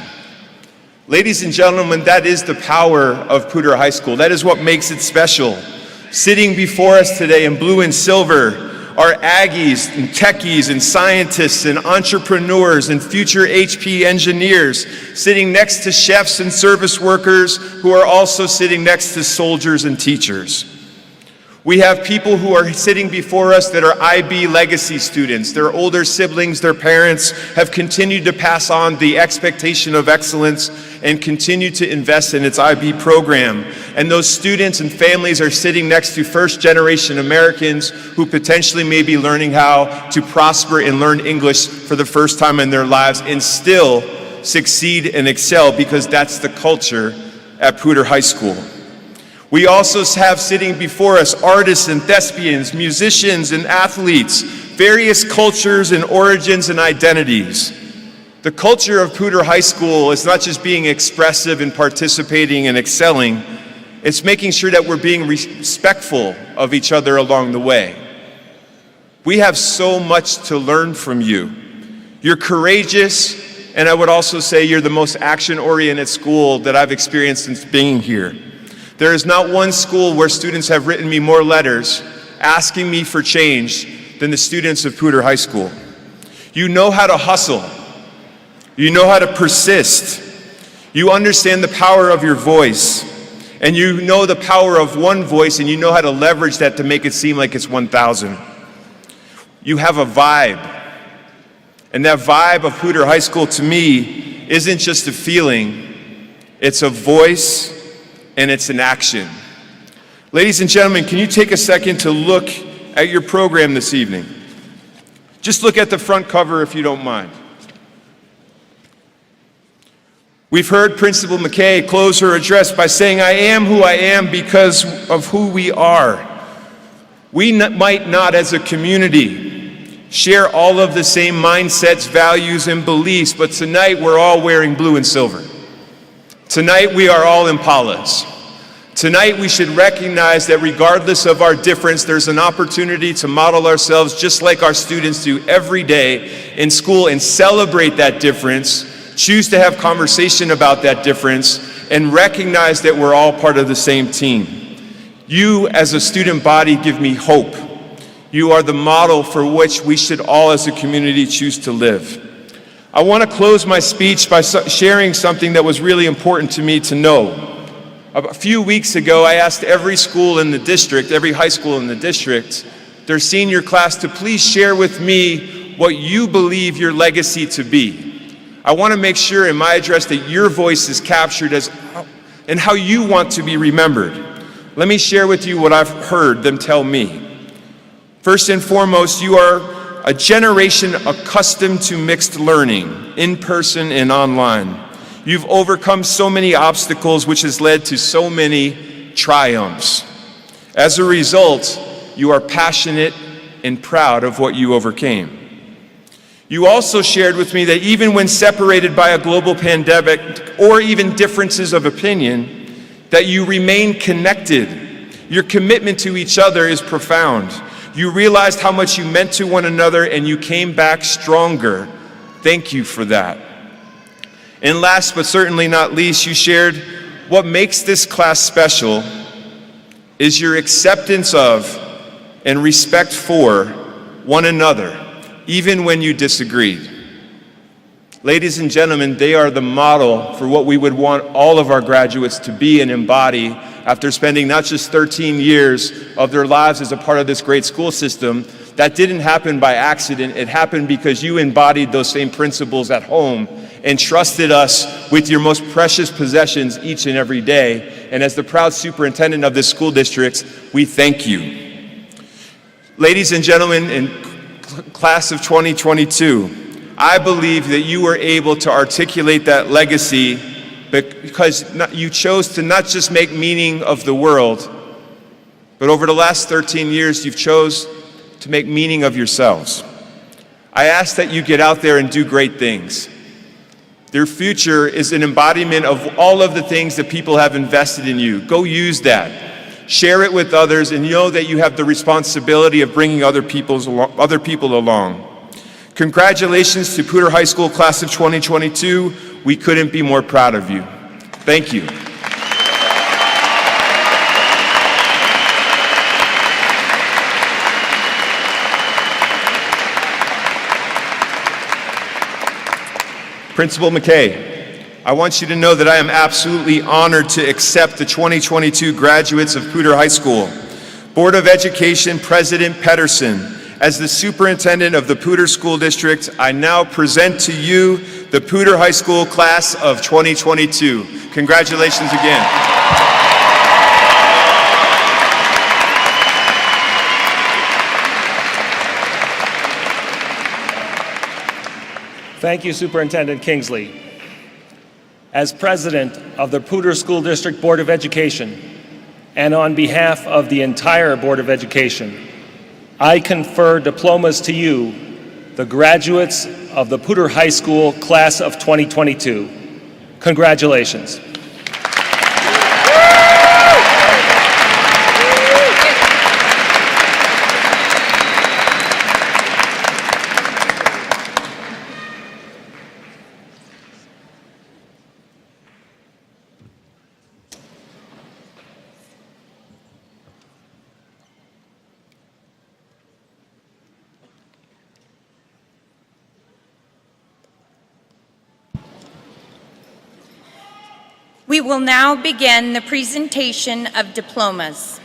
Ladies and gentlemen, that is the power of Poudre High School. That is what makes it special. Sitting before us today in blue and silver are Aggies and techies and scientists and entrepreneurs and future HP engineers, sitting next to chefs and service workers who are also sitting next to soldiers and teachers. We have people who are sitting before us that are IB legacy students. Their older siblings, their parents have continued to pass on the expectation of excellence and continue to invest in its IB program. And those students and families are sitting next to first-generation Americans who potentially may be learning how to prosper and learn English for the first time in their lives and still succeed and excel, because that's the culture at Poudre High School. We also have sitting before us artists and thespians, musicians and athletes, various cultures and origins and identities. The culture of Poudre High School is not just being expressive and participating and excelling, it's making sure that we're being respectful of each other along the way. We have so much to learn from you. You're courageous, and I would also say you're the most action-oriented school that I've experienced since being here. There is not one school where students have written me more letters asking me for change than the students of Poudre High School. You know how to hustle. You know how to persist. You understand the power of your voice. And you know the power of one voice, and you know how to leverage that to make it seem like it's 1,000. You have a vibe. And that vibe of Poudre High School to me isn't just a feeling, it's a voice and it's an action. Ladies and gentlemen, can you take a second to look at your program this evening? Just look at the front cover if you don't mind. We've heard Principal McKay close her address by saying, "I am who I am because of who we are." We might not as a community share all of the same mindsets, values, and beliefs, but tonight we're all wearing blue and silver. Tonight we are all Impalas. Tonight we should recognize that regardless of our difference, there's an opportunity to model ourselves just like our students do every day in school and celebrate that difference, choose to have conversation about that difference, and recognize that we're all part of the same team. You as a student body give me hope. You are the model for which we should all as a community choose to live. I want to close my speech by sharing something that was really important to me to know. A few weeks ago, I asked every school in the district, every high school in the district, their senior class to please share with me what you believe your legacy to be. I want to make sure in my address that your voice is captured and how you want to be remembered. Let me share with you what I've heard them tell me. First and foremost, you are a generation accustomed to mixed learning, in person and online. You've overcome so many obstacles, which has led to so many triumphs. As a result, you are passionate and proud of what you overcame. You also shared with me that even when separated by a global pandemic or even differences of opinion, that you remain connected. Your commitment to each other is profound. You realized how much you meant to one another and you came back stronger. Thank you for that. And last but certainly not least, you shared what makes this class special is your acceptance of and respect for one another, even when you disagreed. Ladies and gentlemen, they are the model for what we would want all of our graduates to be and embody after spending not just 13 years of their lives as a part of this great school system. That didn't happen by accident. It happened because you embodied those same principles at home and trusted us with your most precious possessions each and every day. And as the proud superintendent of this school district, we thank you. Ladies and gentlemen, in class of 2022, I believe that you were able to articulate that legacy because you chose to not just make meaning of the world, but over the last 13 years, you've chose to make meaning of yourselves. I ask that you get out there and do great things. Their future is an embodiment of all of the things that people have invested in you. Go use that. Share it with others and know that you have the responsibility of bringing other people along. Congratulations to Poudre High School class of 2022. We couldn't be more proud of you. Thank you. Principal McKay, I want you to know that I am absolutely honored to accept the 2022 graduates of Poudre High School. Board of Education President Pedersen, as the superintendent of the Poudre School District, I now present to you the Poudre High School class of 2022. Congratulations again. Thank you, Superintendent Kingsley. As president of the Poudre School District Board of Education, and on behalf of the entire Board of Education, I confer diplomas to you, the graduates of the Poudre High School class of 2022. Congratulations. We will now begin the presentation of diplomas.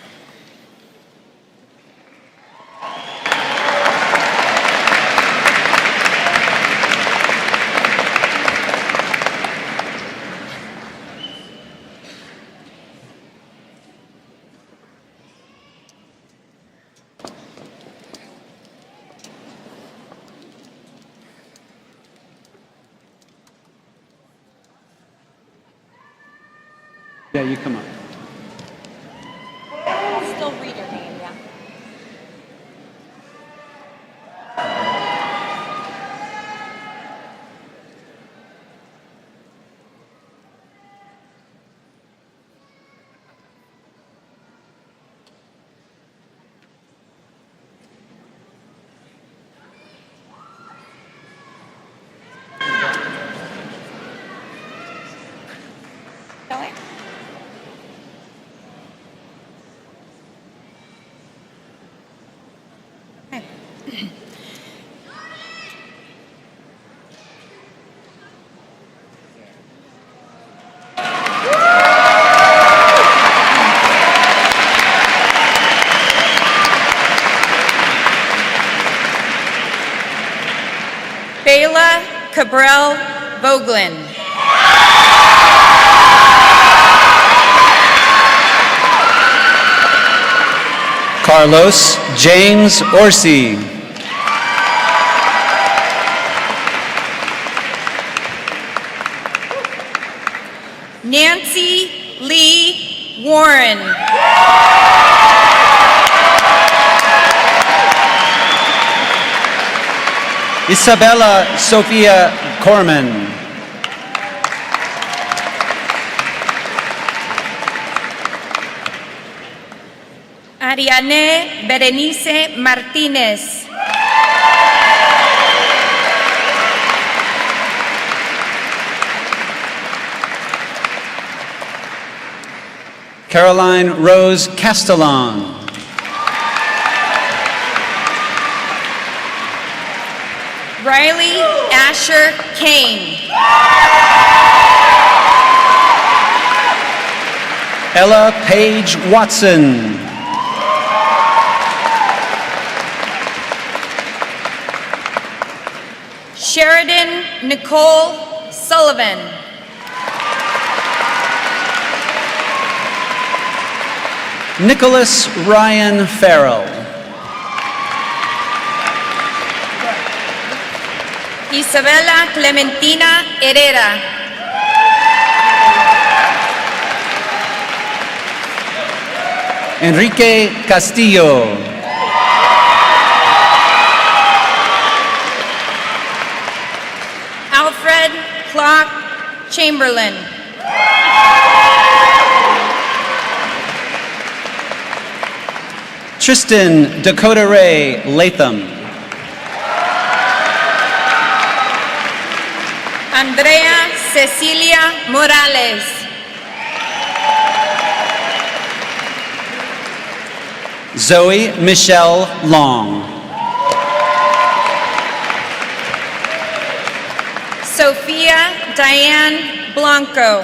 Yeah, you come up. Still read your name, yeah. Kelly? Bela Cabral Voglin. Carlos James Orsi. Nancy Lee Warren. Isabella Sofia Corman. Ariane Berenice Martinez. Caroline Rose Castellan. Riley Asher Kane. Ella Page Watson. Sheridan Nicole Sullivan. Nicholas Ryan Farrell. Isabella Clementina Herrera. Enrique Castillo. Alfred Clark Chamberlain. Tristan Dakota Ray Latham. Andrea Cecilia Morales. Zoe Michelle Long. Sophia Diane Blanco.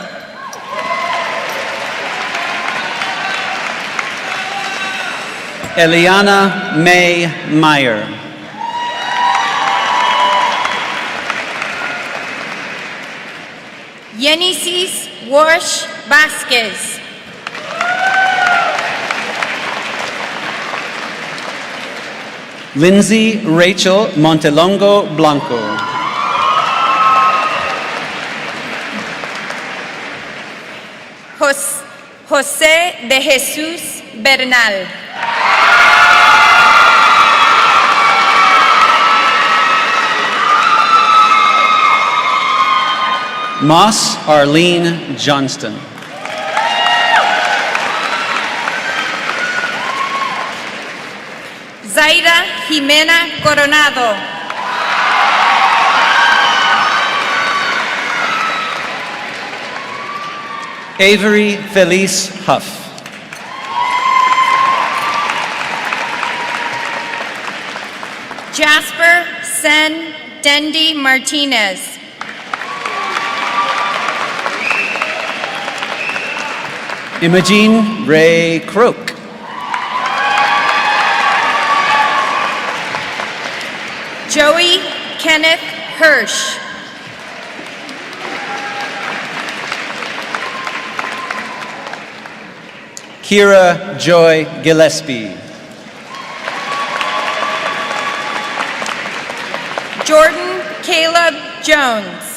Eliana May Meyer. Yenesis Wash Vasquez. Lindsay Rachel Montelongo Blanco. José de Jesús Bernal. Moss Arlene Johnston. Zaira Jimena Coronado. Avery Felice Huff. Jasper Sen Dendi Martinez. Imogene Ray Croak. Joey Kenneth Hirsch. Kira Joy Gillespie. Jordan Caleb Jones.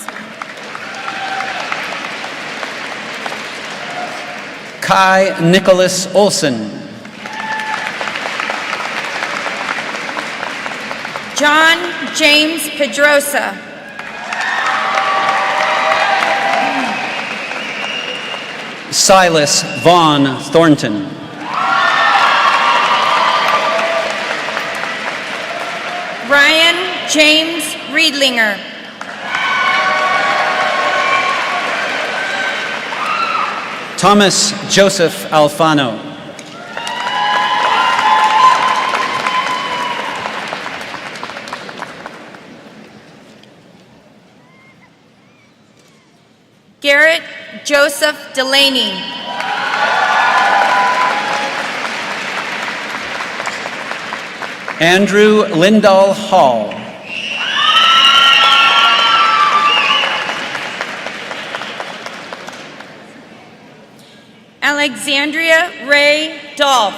Kai Nicholas Olson. John James Pedrosa. Silas Vaughn Thornton. Ryan James Riedlinger. Thomas Joseph Alfano. Garrett Joseph Delaney. Andrew Lindahl Hall. Alexandria Ray Dolph.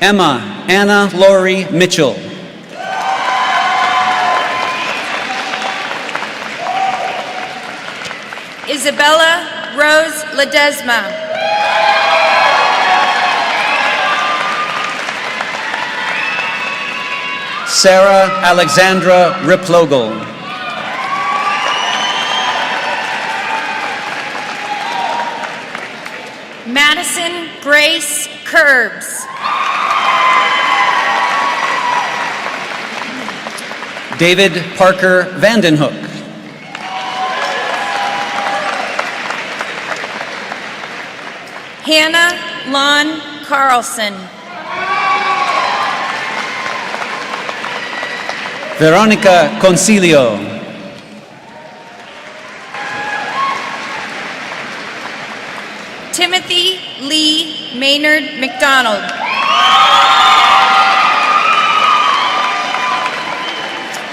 Emma Anna Laurie Mitchell. Isabella Rose Ledesma. Sarah Alexandra Riplogel. Madison Grace Curbs. David Parker Vandenhoek. Hannah Lon Carlson. Veronica Concilio. Timothy Lee Maynard McDonald.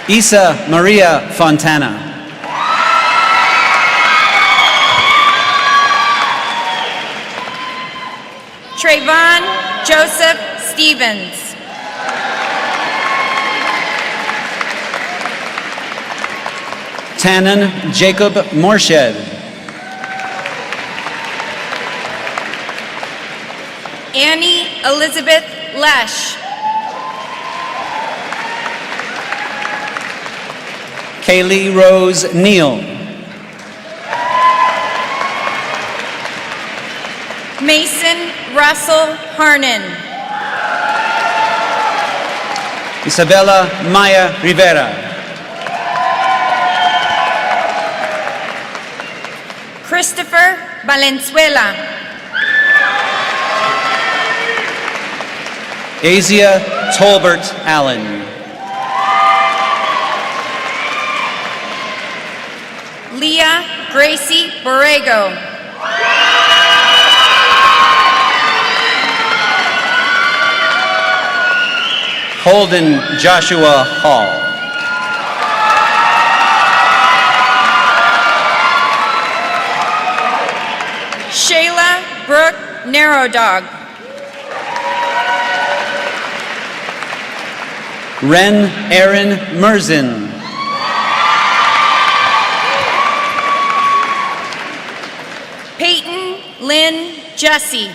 Isa Maria Fontana. Trayvon Joseph Stevens. Tannen Jacob Morshed. Annie Elizabeth Lesh. Kaylee Rose Neal. Mason Russell Harnan. Isabella Maya Rivera. Christopher Valenzuela. Asia Tolbert Allen. Leah Gracie Borrego. Holden Joshua Hall. Shayla Brooke Narrowdog. Ren Aaron Merzin. Peyton Lynn Jesse.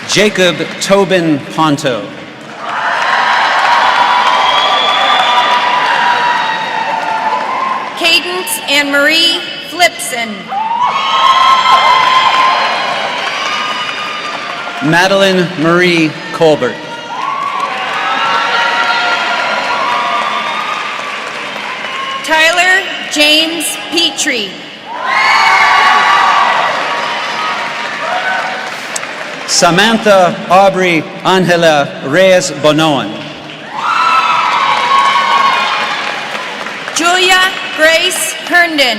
Jacob Tobin Ponto. Cadence Anne Marie Flipson. Madeline Marie Colbert. Tyler James Petrie. Samantha Aubrey Angela Reyes Bonoan. Grace Herndon.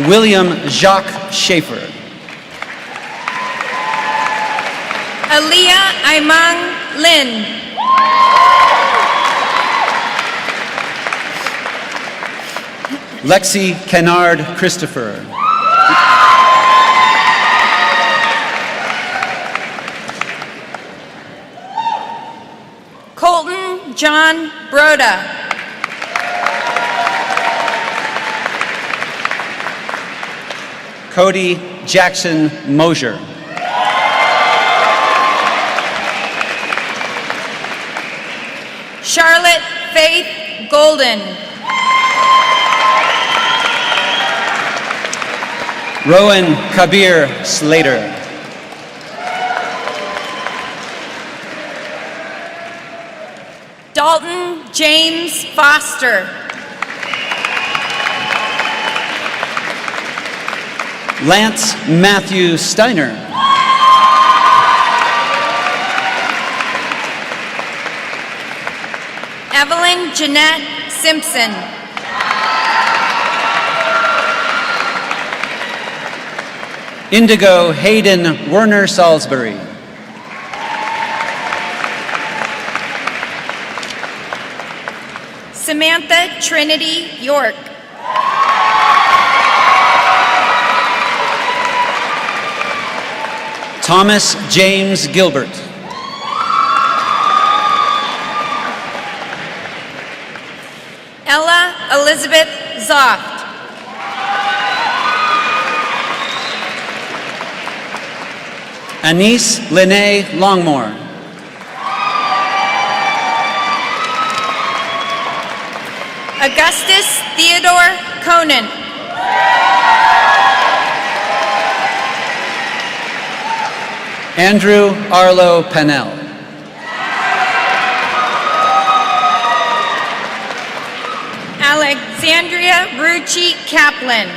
William Jacques Schaefer. Aaliyah Aimang Lin. Lexi Kennard Christopher. Colton John Broda. Cody Jackson Mosier. Charlotte Faith Golden. Rowan Kabir Slater. Dalton James Foster. Lance Matthew Steiner. Evelyn Jeanette Simpson. Indigo Hayden Werner Salisbury. Samantha Trinity York. Thomas James Gilbert. Ella Elizabeth Zoft. Anise Lene Longmore. Augustus Theodore Conan. Andrew Arlo Pennell. Alexandria Rucci Kaplan.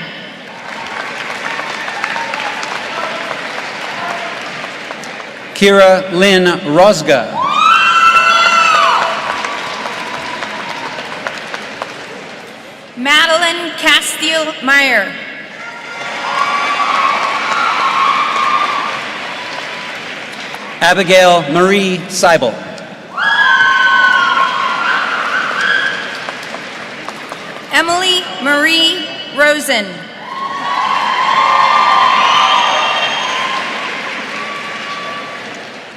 Kira Lynn Rosga. Madeline Castile Meyer. Abigail Marie Seibel. Emily Marie Rosen.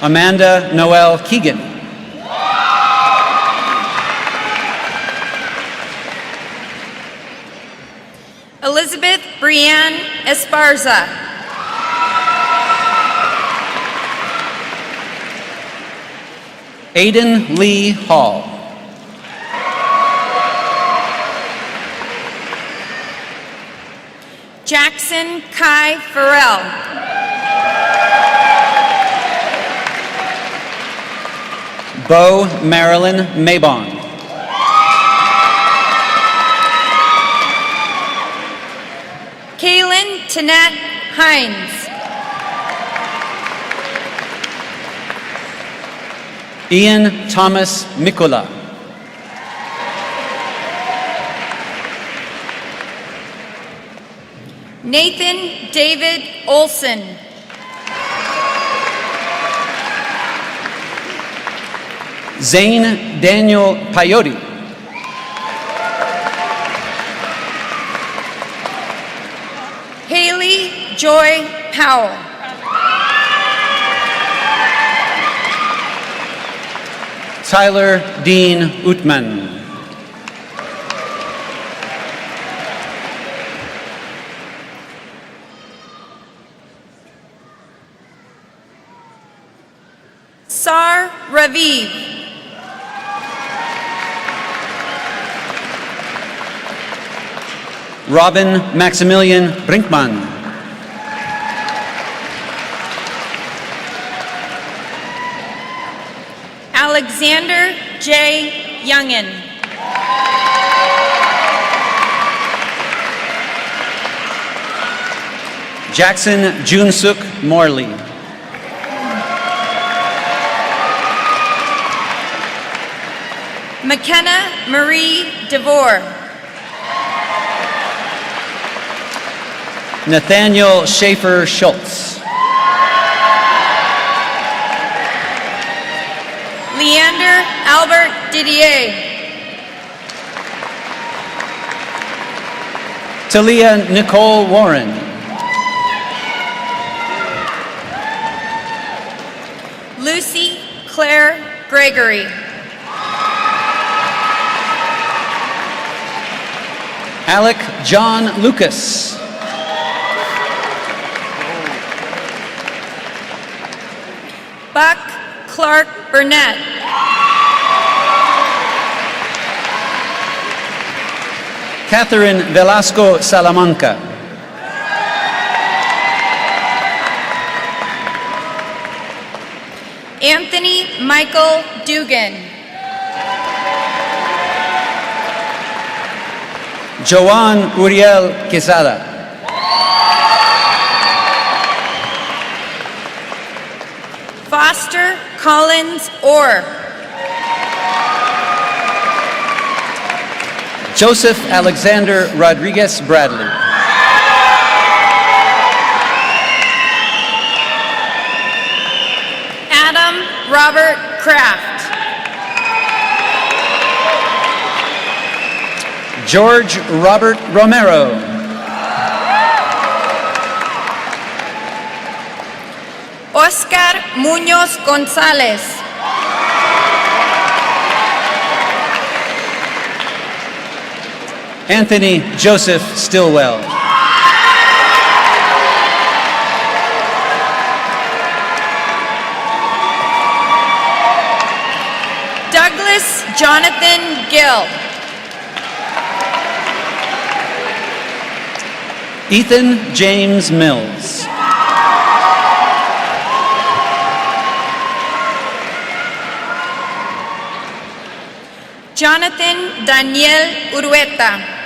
Amanda Noel Keegan. Elizabeth Brianne Esparza. Aiden Lee Hall. Jackson Kai Farrell. Bo Marilyn Maybon. Kaylin Tanette Hines. Ian Thomas Mikula. Nathan David Olson. Zane Daniel Piotti. Haley Joy Powell. Tyler Dean Utman. Sar Raviv. Robin Maximilian Brinkman. Alexander J. Youngin. Jackson Junsuk Morley. McKenna Marie DeVore. Nathaniel Schaefer Schultz. Leander Albert Didier. Talia Nicole Warren. Lucy Claire Gregory. Alec John Lucas. Buck Clark Burnett. Catherine Velasco Salamanca. Anthony Michael Dugan. Joan Uriel Quesada. Foster Collins Orr. Joseph Alexander Rodriguez Bradley. Adam Robert Kraft. George Robert Romero. Oscar Munoz Gonzalez. Anthony Joseph Stillwell. Douglas Jonathan Gill. Ethan James Mills. Jonathan Daniel Urueta.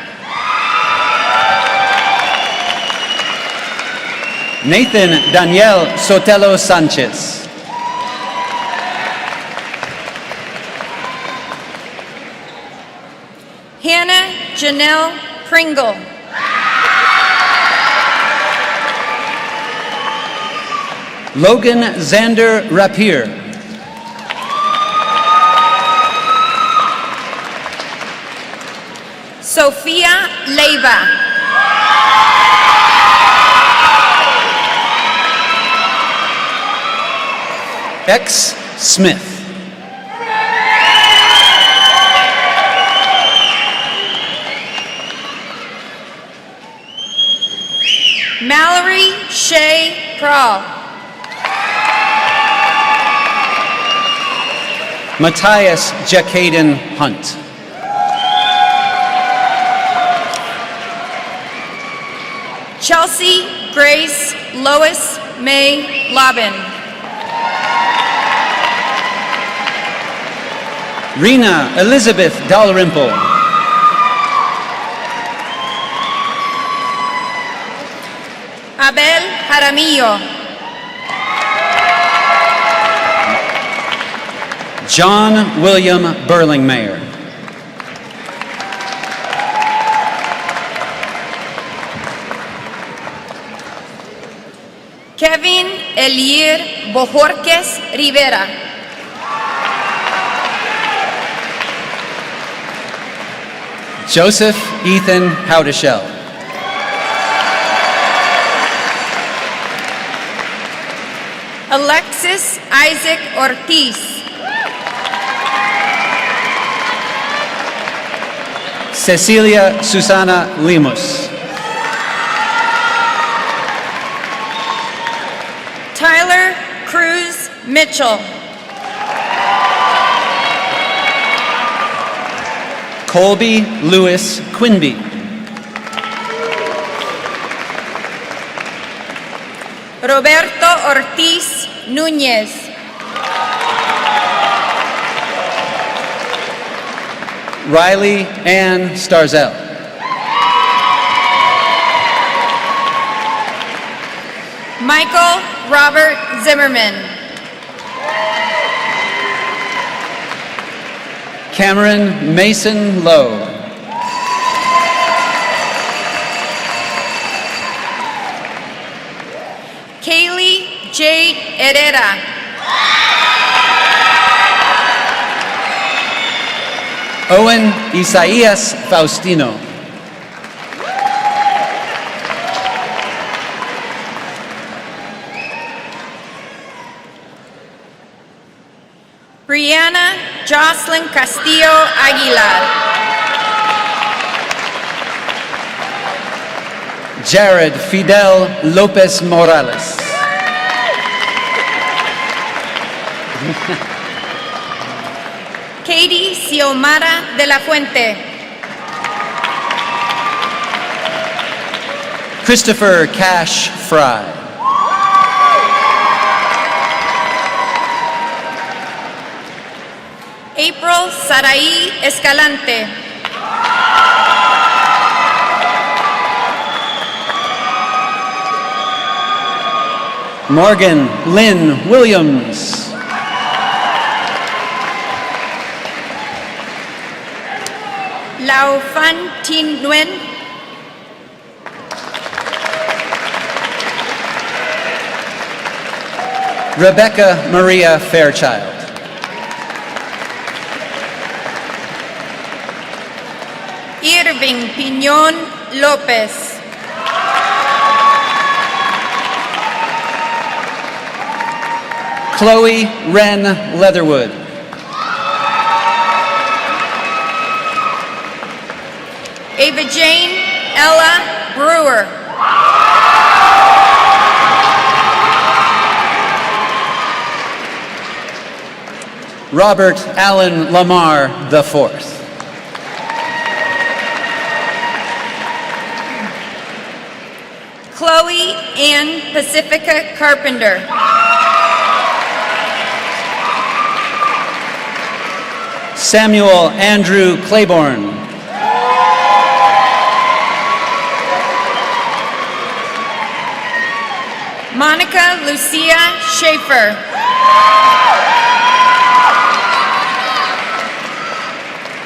Nathan Daniel Sotelo Sanchez. Hannah Janelle Pringle. Logan Xander Rapier. Sophia Leiva. X. Smith. Mallory Shea Prawl. Matthias Jacaden Hunt. Chelsea Grace Lois May Lobbin. Rena Elizabeth Dalrymple. Abel Jaramillo. John William Burlingmayer. Kevin Elier Bojorquez Rivera. Joseph Ethan Howdeshell. Alexis Isaac Ortiz. Cecilia Susana Lemus. Tyler Cruz Mitchell. Colby Lewis Quinby. Roberto Ortiz Núñez. Riley Ann Starzell. Michael Robert Zimmerman. Cameron Mason Lowe. Kaylee Jade Herrera. Owen Isaías Faustino. Brianna Jocelyn Castillo Aguilar. Jared Fidel Lopez Morales. Katie Xiomara de la Fuente. Christopher Cash Fry. April Saraí Escalante. Morgan Lynn Williams. Lao Phan Tin Nguyen. Rebecca Maria Fairchild. Irving Piñón López. Chloe Wren Leatherwood. Ava Jane Ella Brewer. Robert Allen Lamar IV. Chloe Ann Pacifica Carpenter. Samuel Andrew Claiborne. Monica Lucia Schaefer.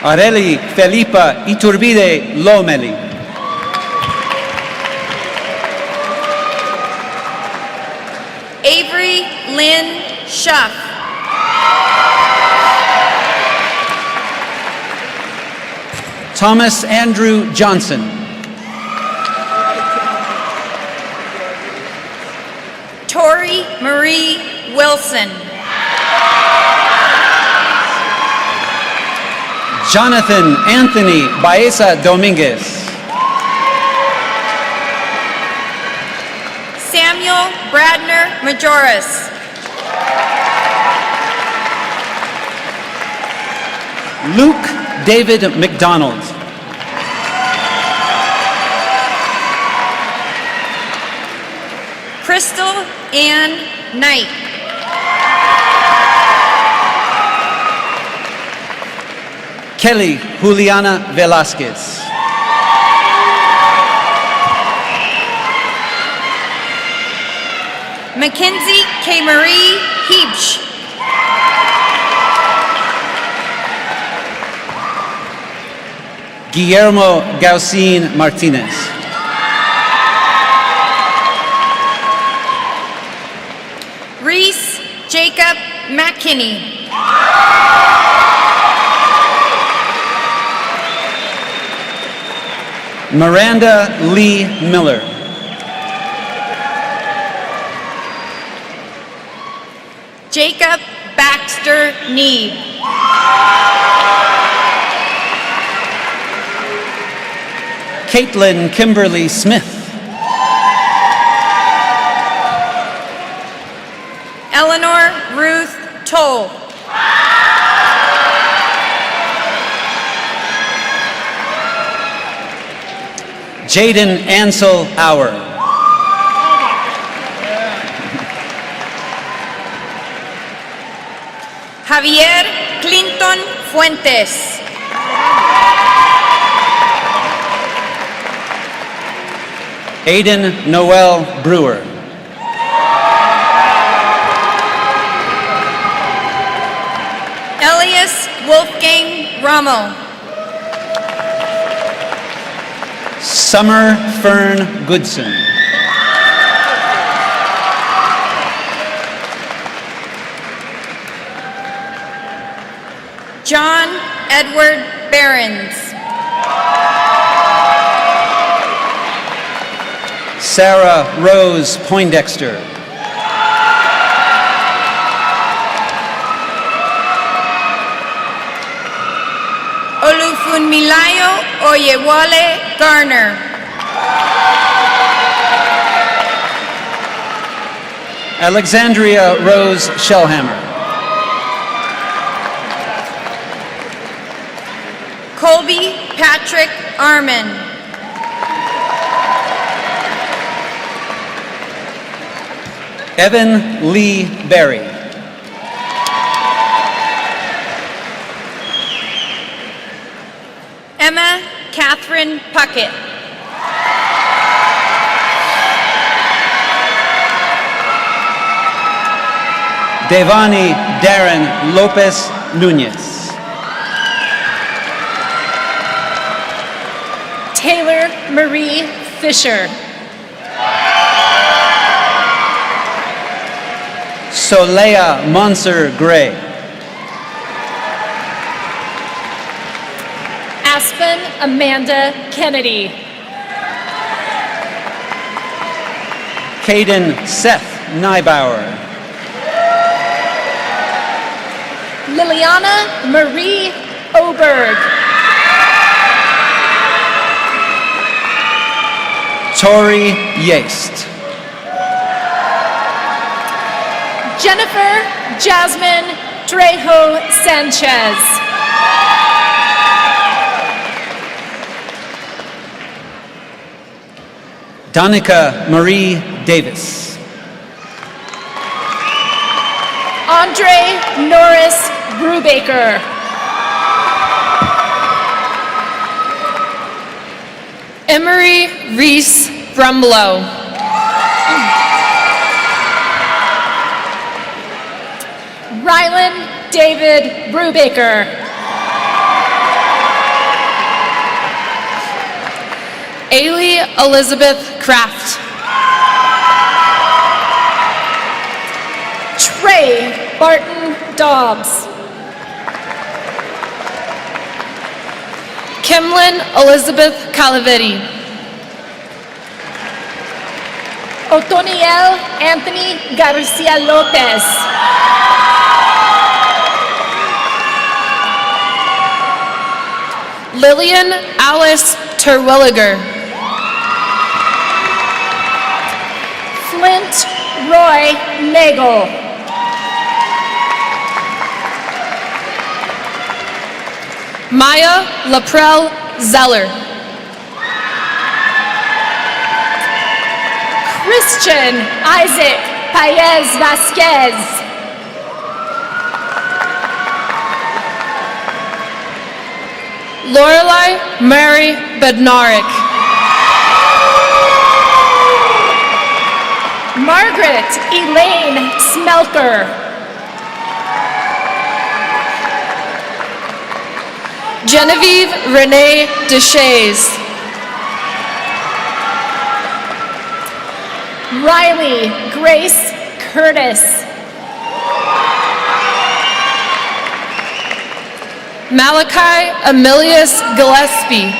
Areli Felipa Iturbide Lomeli. Avery Lynn Schuff. Thomas Andrew Johnson. Tori Marie Wilson. Jonathan Anthony Baeza Dominguez. Samuel Bradner Majoris. Luke David McDonald. Crystal Ann Knight. Kelly Juliana Velasquez. Mackenzie K. Marie Heebsch. Guillermo Gaucin Martinez. Reese Jacob McKinney. Miranda Lee Miller. Jacob Baxter Neeb. Caitlin Kimberly Smith. Eleanor Ruth Toll. Jaden Ansel Auer. Javier Clinton Fuentes. Aiden Noel Brewer. Elias Wolfgang Ramo. Summer Fern Goodson. John Edward Behrens. Sarah Rose Poindexter. Olufunmilayo Oyewale Garner. Alexandria Rose Shellhammer. Colby Patrick Arman. Evan Lee Berry. Emma Catherine Puckett. Devani Darren Lopez Nunez. Taylor Marie Fisher. Solea Monser Gray. Aspen Amanda Kennedy. Caden Seth Neibauer. Liliana Marie Oberg. Tori Yeast. Jennifer Jasmine Trejo Sanchez. Donica Marie Davis. Andre Norris Brubaker. Emery Reese Brumlow. Rylan David Brubaker. Ailey Elizabeth Kraft. Trey Barton Dobbs. Kimlin Elizabeth Calavetti. Otoniel Anthony Garcia Lopez. Lillian Alice Terwilliger. Flint Roy Nagel. Maya Laprelle Zeller. Christian Isaac Paez Vasquez. Lorelei Mary Bednarik. Margaret Elaine Smelker. Genevieve Renee Deshays. Riley Grace Curtis. Malachi Emilius Gillespie.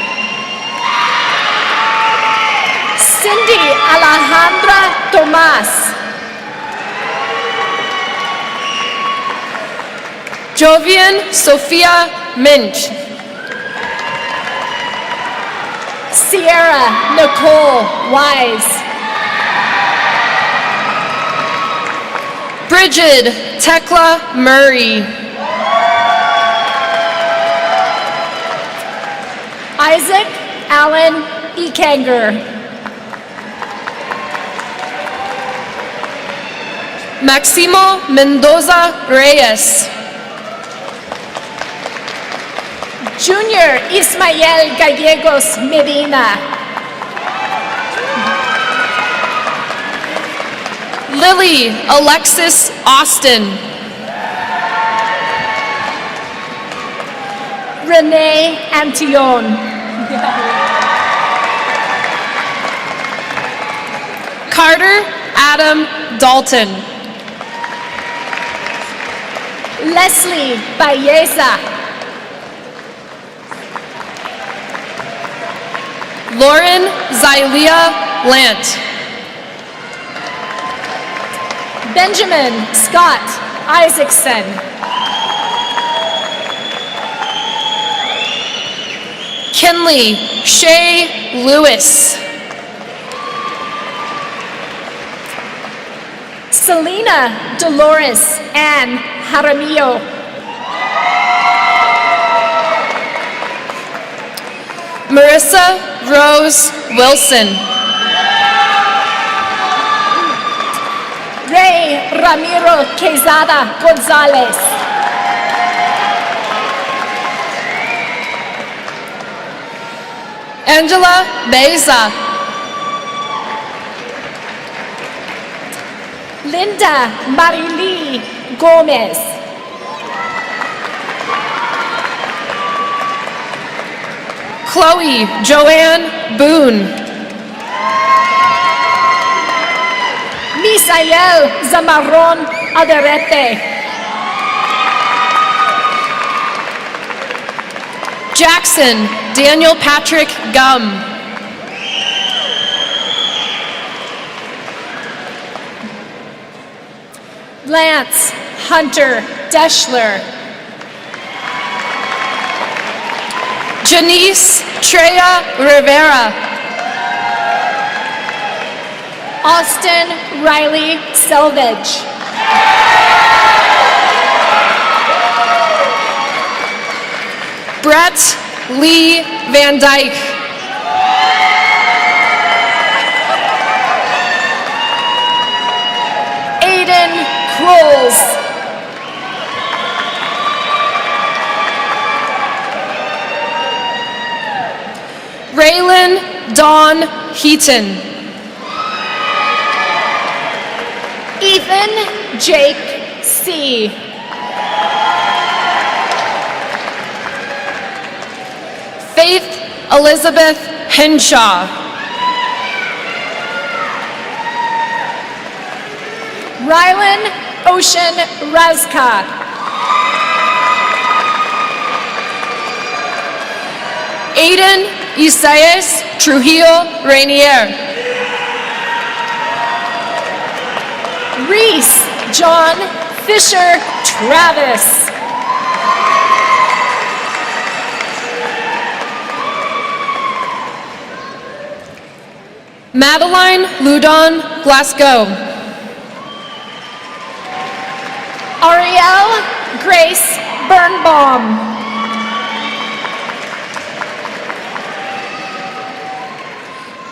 Cindy Alejandra Tomas. Jovian Sophia Minch. Sierra Nicole Wise. Bridget Tekla Murray. Isaac Allen Ekanger. Maximo Mendoza Reyes. Junior Ismael Gallegos Medina. Lily Alexis Austin. Renee Antillon. Carter Adam Dalton. Leslie Baeza. Lauren Xylia Lant. Benjamin Scott Isaacson. Kinley Shay Lewis. Selena Dolores Ann Jaramillo. Marissa Rose Wilson. Ray Ramiro Quezada Gonzalez. Angela Beza. Linda Marilee Gomez. Chloe Joanne Boone. Misael Zamarron Aderete. Jackson Daniel Patrick Gum. Lance Hunter Deschler. Janice Treya Rivera. Austin Riley Selvage. Brett Lee Van Dyke. Aiden Krols. Raylan Dawn Heaton. Ethan Jake C. Faith Elizabeth Henshaw. Rylan Ocean Razka. Aiden Isaias Trujillo Rainier. Reese John Fisher Travis. Madeline Ludon Glasgow. Ariel Grace Birnbaum.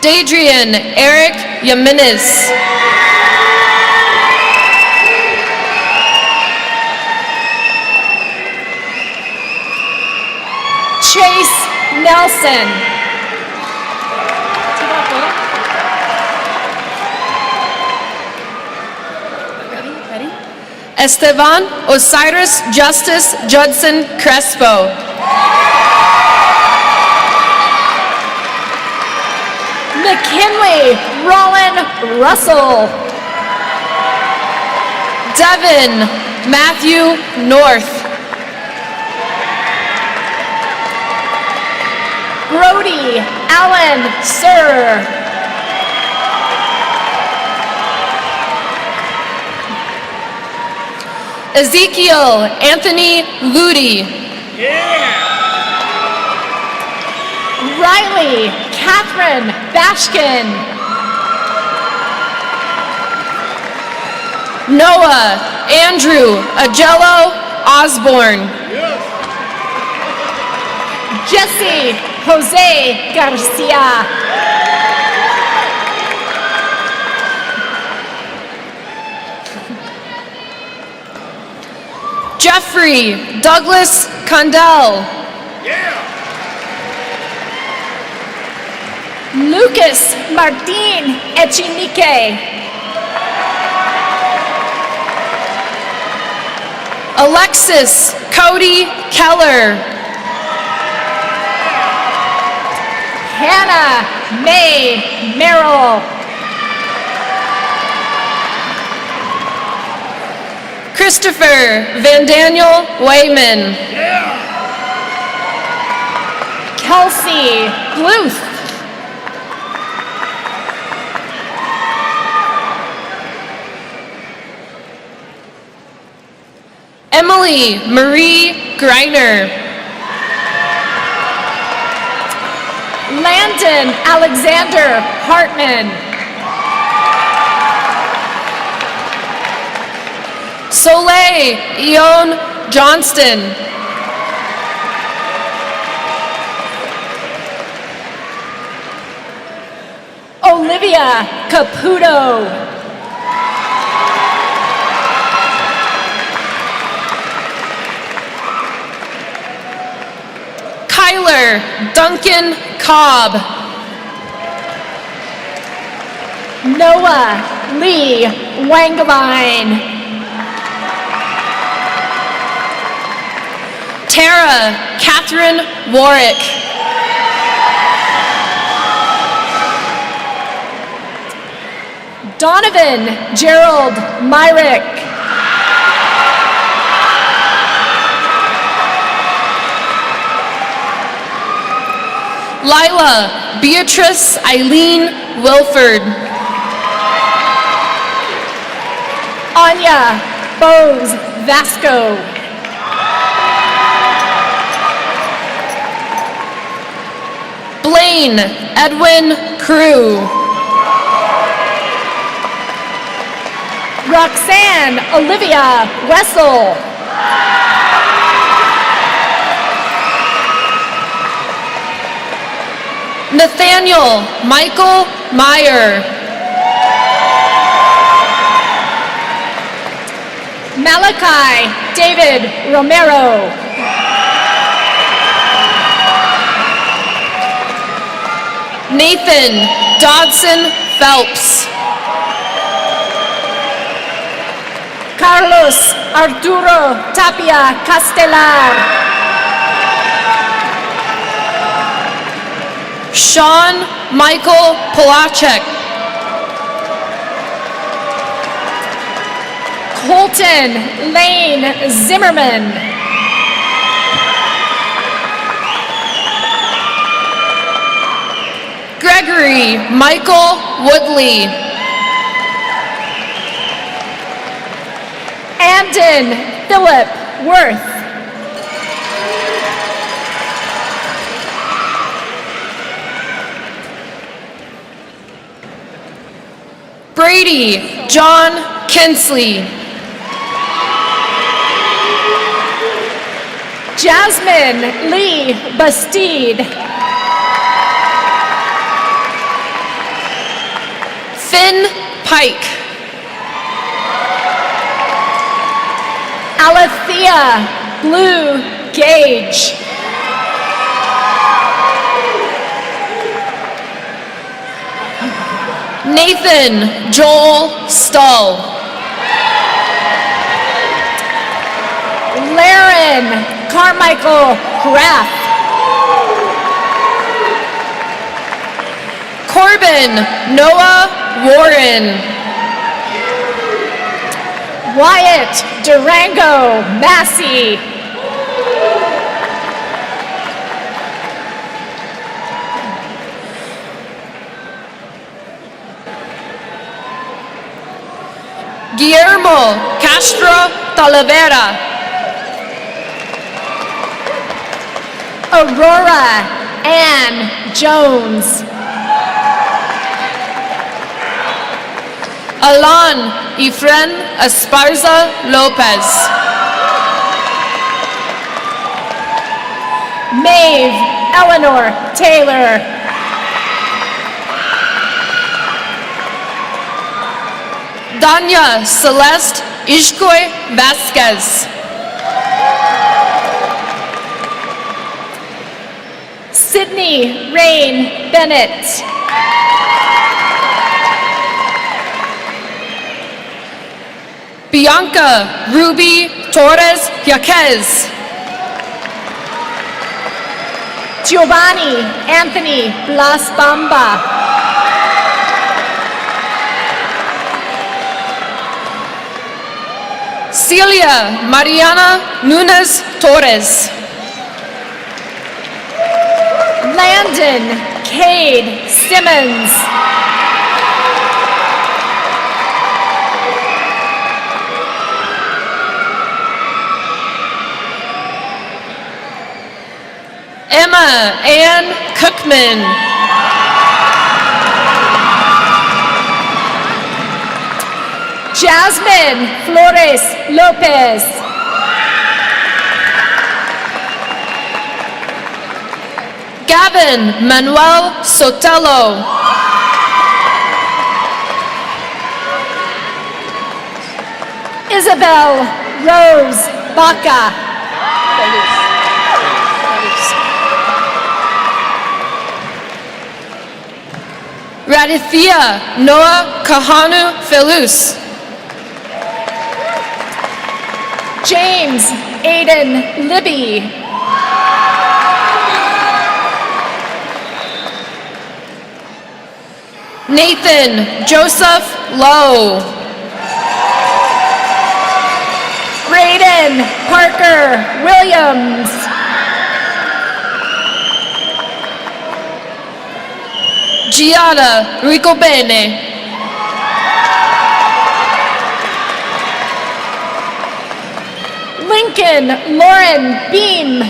Dadrian Eric Yaminez. Chase Nelson. Esteban Osiris Justice Judson Crespo. McKinley Rollin Russell. Devin Matthew North. Brody Allen Sir. Ezekiel Anthony Ludi. Riley Catherine Bashkin. Noah Andrew Agello Osborne. Jesse Jose Garcia. Jeffrey Douglas Condell. Lucas Martin Echenique. Alexis Cody Keller. Hannah May Merrill. Christopher Van Daniel Wayman. Kelsey Bluth. Emily Marie Greiner. Landon Alexander Hartman. Soleil Eon Johnston. Olivia Caputo. Kyler Duncan Cobb. Noah Lee Wangeline. Tara Catherine Warwick. Donovan Gerald Myrick. Lila Beatrice Eileen Wilford. Anya Bose Vasco. Blaine Edwin Crew. Roxanne Olivia Wessel. Nathaniel Michael Meyer. Malachi David Romero. Nathan Dodson Phelps. Carlos Arturo Tapia Castelar. Sean Michael Polacek. Colton Lane Zimmerman. Gregory Michael Woodley. Andon Philip Worth. Brady John Kinsley. Jasmine Lee Bastide. Finn Pike. Alethea Blue Gage. Nathan Joel Stull. Laren Carmichael Graff. Corbin Noah Warren. Wyatt Durango Massey. Guillermo Castro Talavera. Aurora Ann Jones. Alan Efren Esparza Lopez. Maeve Eleanor Taylor. Danya Celeste Ishkoy Vasquez. Sydney Rain Bennett. Bianca Ruby Torres Yaquez. Giovanni Anthony Blas Bamba. Celia Mariana Nunes Torres. Landon Cade Simmons. Emma Ann Cookman. Jasmine Flores Lopez. Gavin Manuel Sotelo. Isabel Rose Baca. Radithia Noah Kahanu Felus. James Aiden Libby. Nathan Joseph Lowe. Brayden Parker Williams. Giada Ricobene. Lincoln Lauren Beam.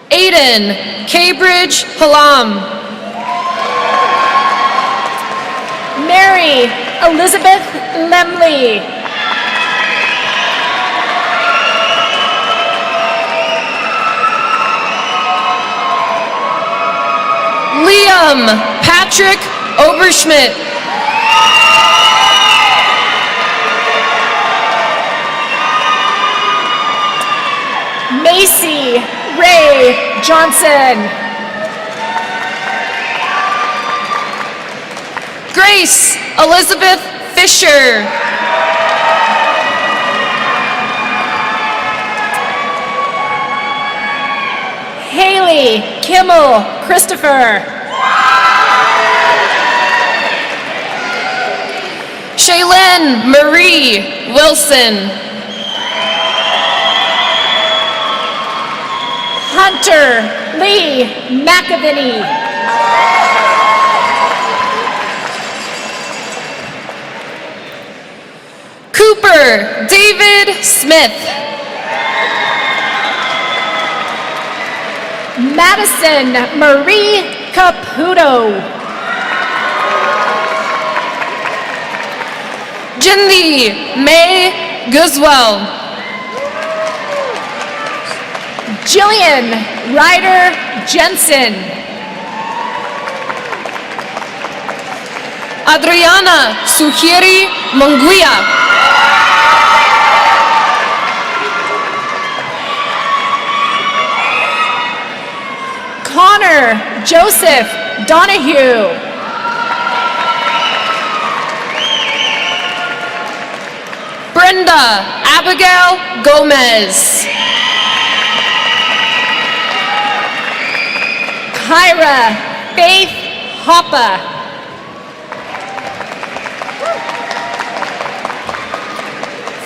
Aiden Cambridge Halam. Mary Elizabeth Lemley. Liam Patrick Oberschmidt. Macy Ray Johnson. Grace Elizabeth Fisher. Haley Kimmel Christopher. Shaylin Marie Wilson. Hunter Lee McAvinney. Cooper David Smith. Madison Marie Caputo. Jindy May Guzwell. Jillian Ryder Jensen. Adriana Suhiri Munguia. Connor Joseph Donahue. Brenda Abigail Gomez. Kyra Faith Hoppa.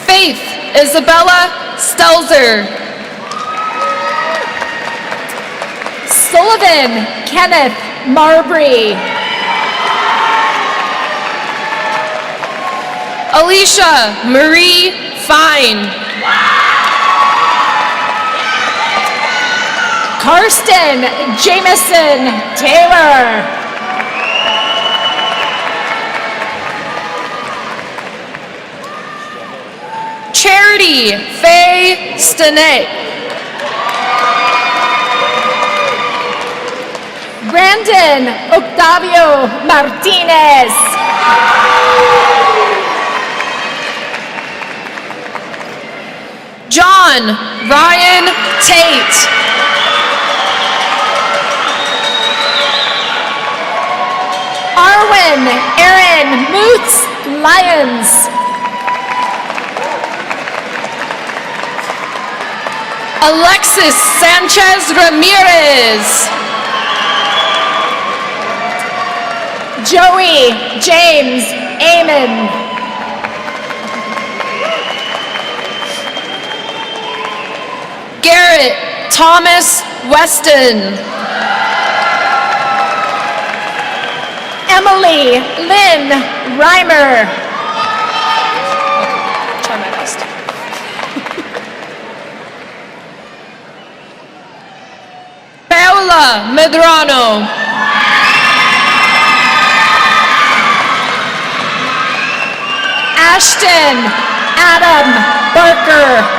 Faith Isabella Stelzer. Sullivan Kenneth Marbury. Alicia Marie Fine. Karsten Jameson Taylor. Charity Faye Stinnett. Brandon Octavio Martinez. John Ryan Tate. Arwen Aaron Moots Lyons. Alexis Sanchez Ramirez. Joey James Amon. Garrett Thomas Weston. Emily Lynn Reimer. Try my best. Paola Medrano. Ashton Adam Barker.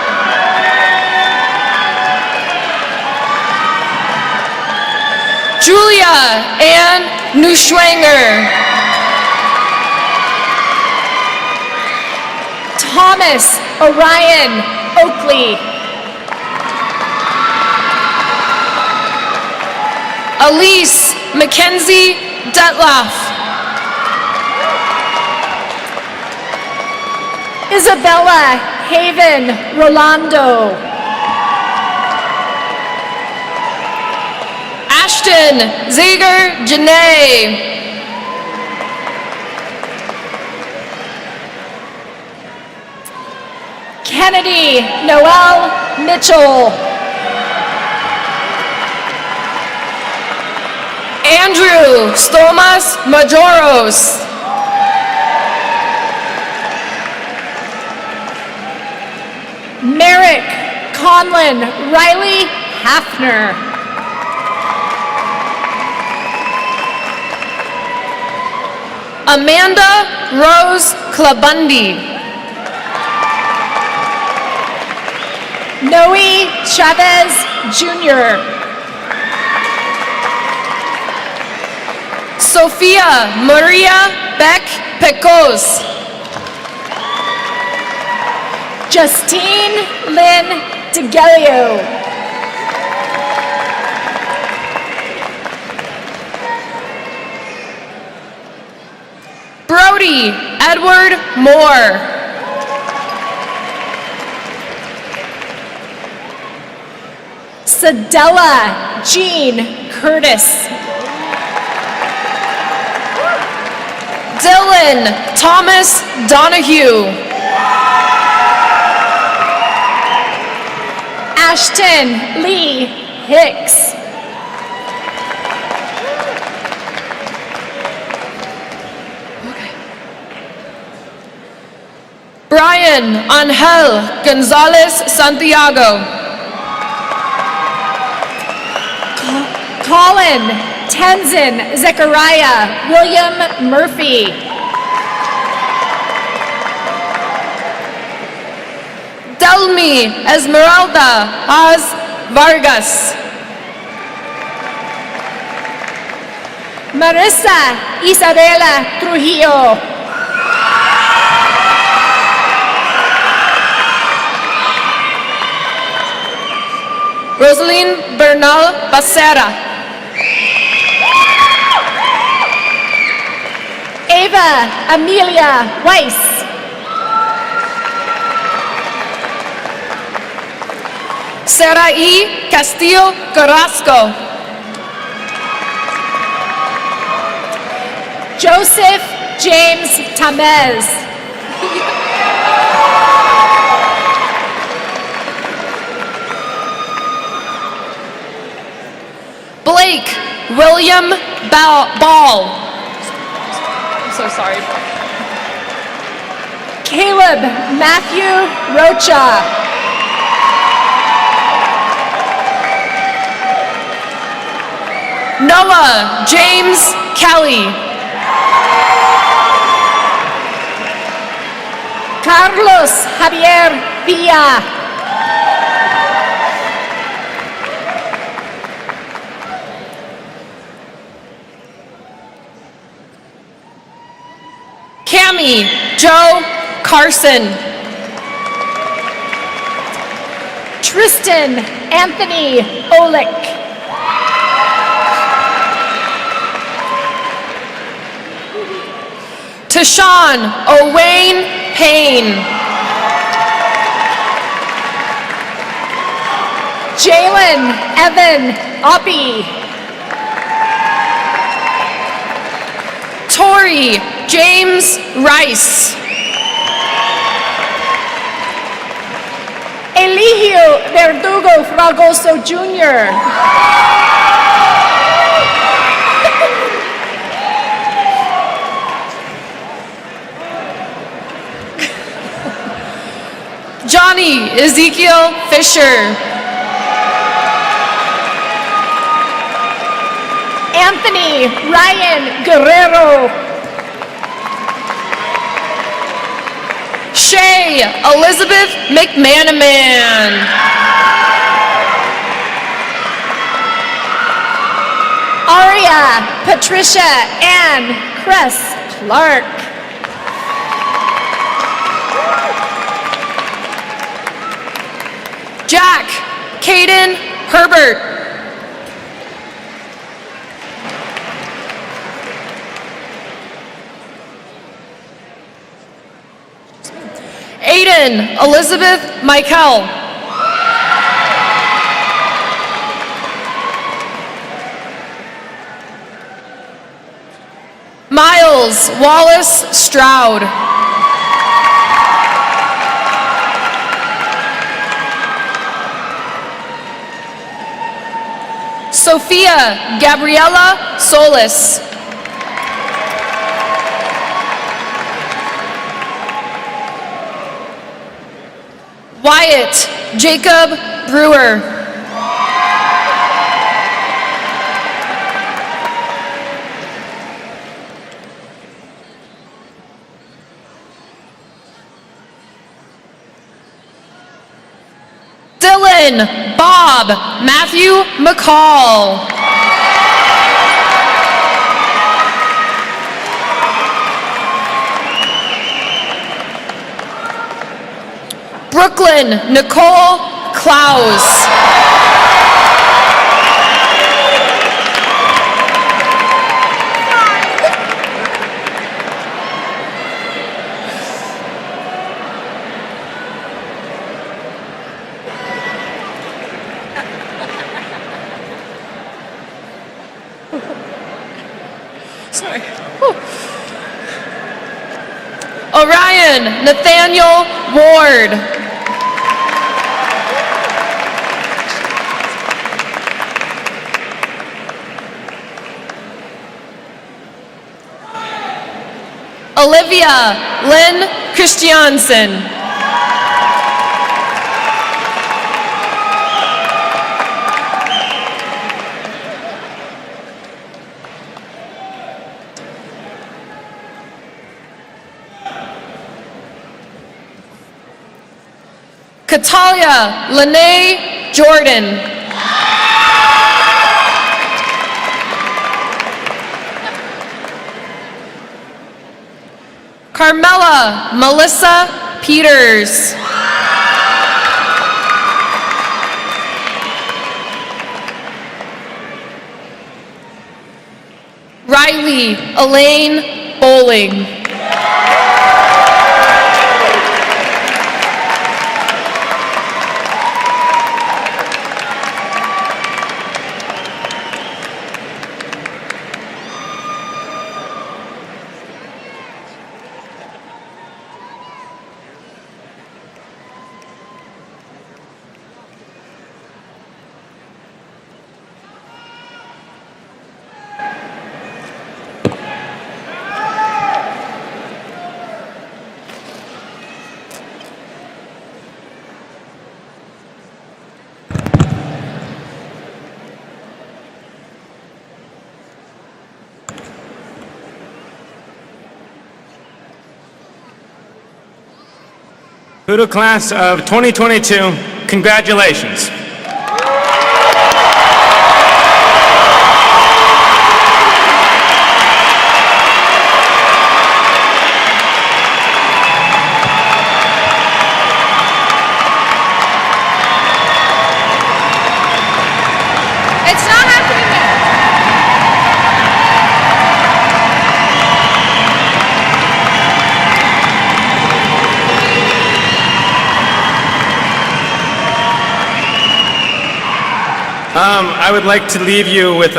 Julia Ann Neuschwanger. Thomas Orion Oakley. Elise Mackenzie Detloff. Isabella Haven Rolando. Ashton Zager Janae. Kennedy Noel Mitchell. Andrew Stomas Majoros. Merrick Conlon Riley Hafner. Amanda Rose Clabundi. Noe Chavez Jr. Sophia Maria Beck Pecos. Justine Lynn DeGelio. Brody Edward Moore. Sadella Jean Curtis. Dylan Thomas Donahue. Ashton Lee Hicks. Brian Angel Gonzalez Santiago. Colin Tenzin Zechariah William Murphy. Delmi Esmeralda Paz Vargas. Marissa Isabela Trujillo. Rosaline Bernal Becerra. Ava Amelia Weiss. Sarai Castillo Carrasco. Joseph James Tamez. Blake William Ball. I'm so sorry. Caleb Matthew Rocha. Noah James Kelly. Carlos Javier Villa. Cami Joe Carson. Tristan Anthony Olick. Tashawn Owain Payne. Jalen Evan Oppie. Tori James Rice. Eligio Verdugo Fragoso Jr. Johnny Ezekiel Fisher. Anthony Ryan Guerrero. Shay Elizabeth McManaman. Aria Patricia Ann Cress Clark. Jack Caden Herbert. Aiden Elizabeth Michael. Miles Wallace Stroud. Sophia Gabriela Solis. Wyatt Jacob Brewer. Dylan Bob Matthew McCall. Brooklyn Nicole Klaus. Sorry. Orion Nathaniel Ward. Olivia Lynn Christiansen. Katalia Lene Jordan. Carmela Melissa Peters. Riley Elaine Bowling. Poudre class of 2022, congratulations. It's not happening yet. I would like to leave you with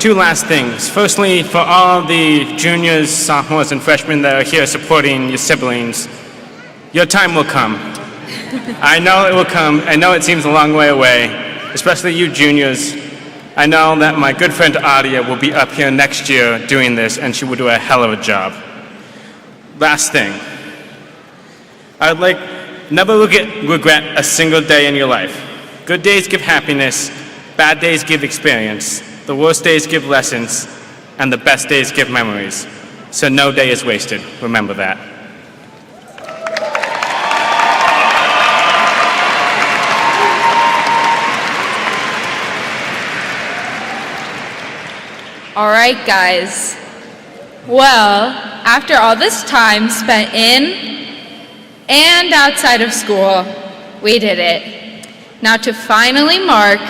two last things. Firstly, for all the juniors, sophomores, and freshmen that are here supporting your siblings, your time will come. I know it will come. I know it seems a long way away, especially you juniors. I know that my good friend Adia will be up here next year doing this, and she will do a hell of a job. Last thing. I would like never regret a single day in your life. Good days give happiness, bad days give experience, the worst days give lessons, and the best days give memories. So no day is wasted. Remember that. All right, guys. Well, after all this time spent in and outside of school, we did it. Now to finally mark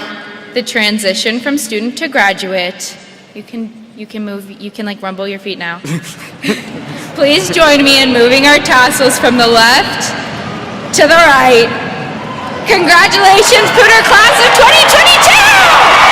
the transition from student to graduate, you can move, you can like rumble your feet now. Please join me in moving our tassels from the left to the right. Congratulations, Poudre class of 2022!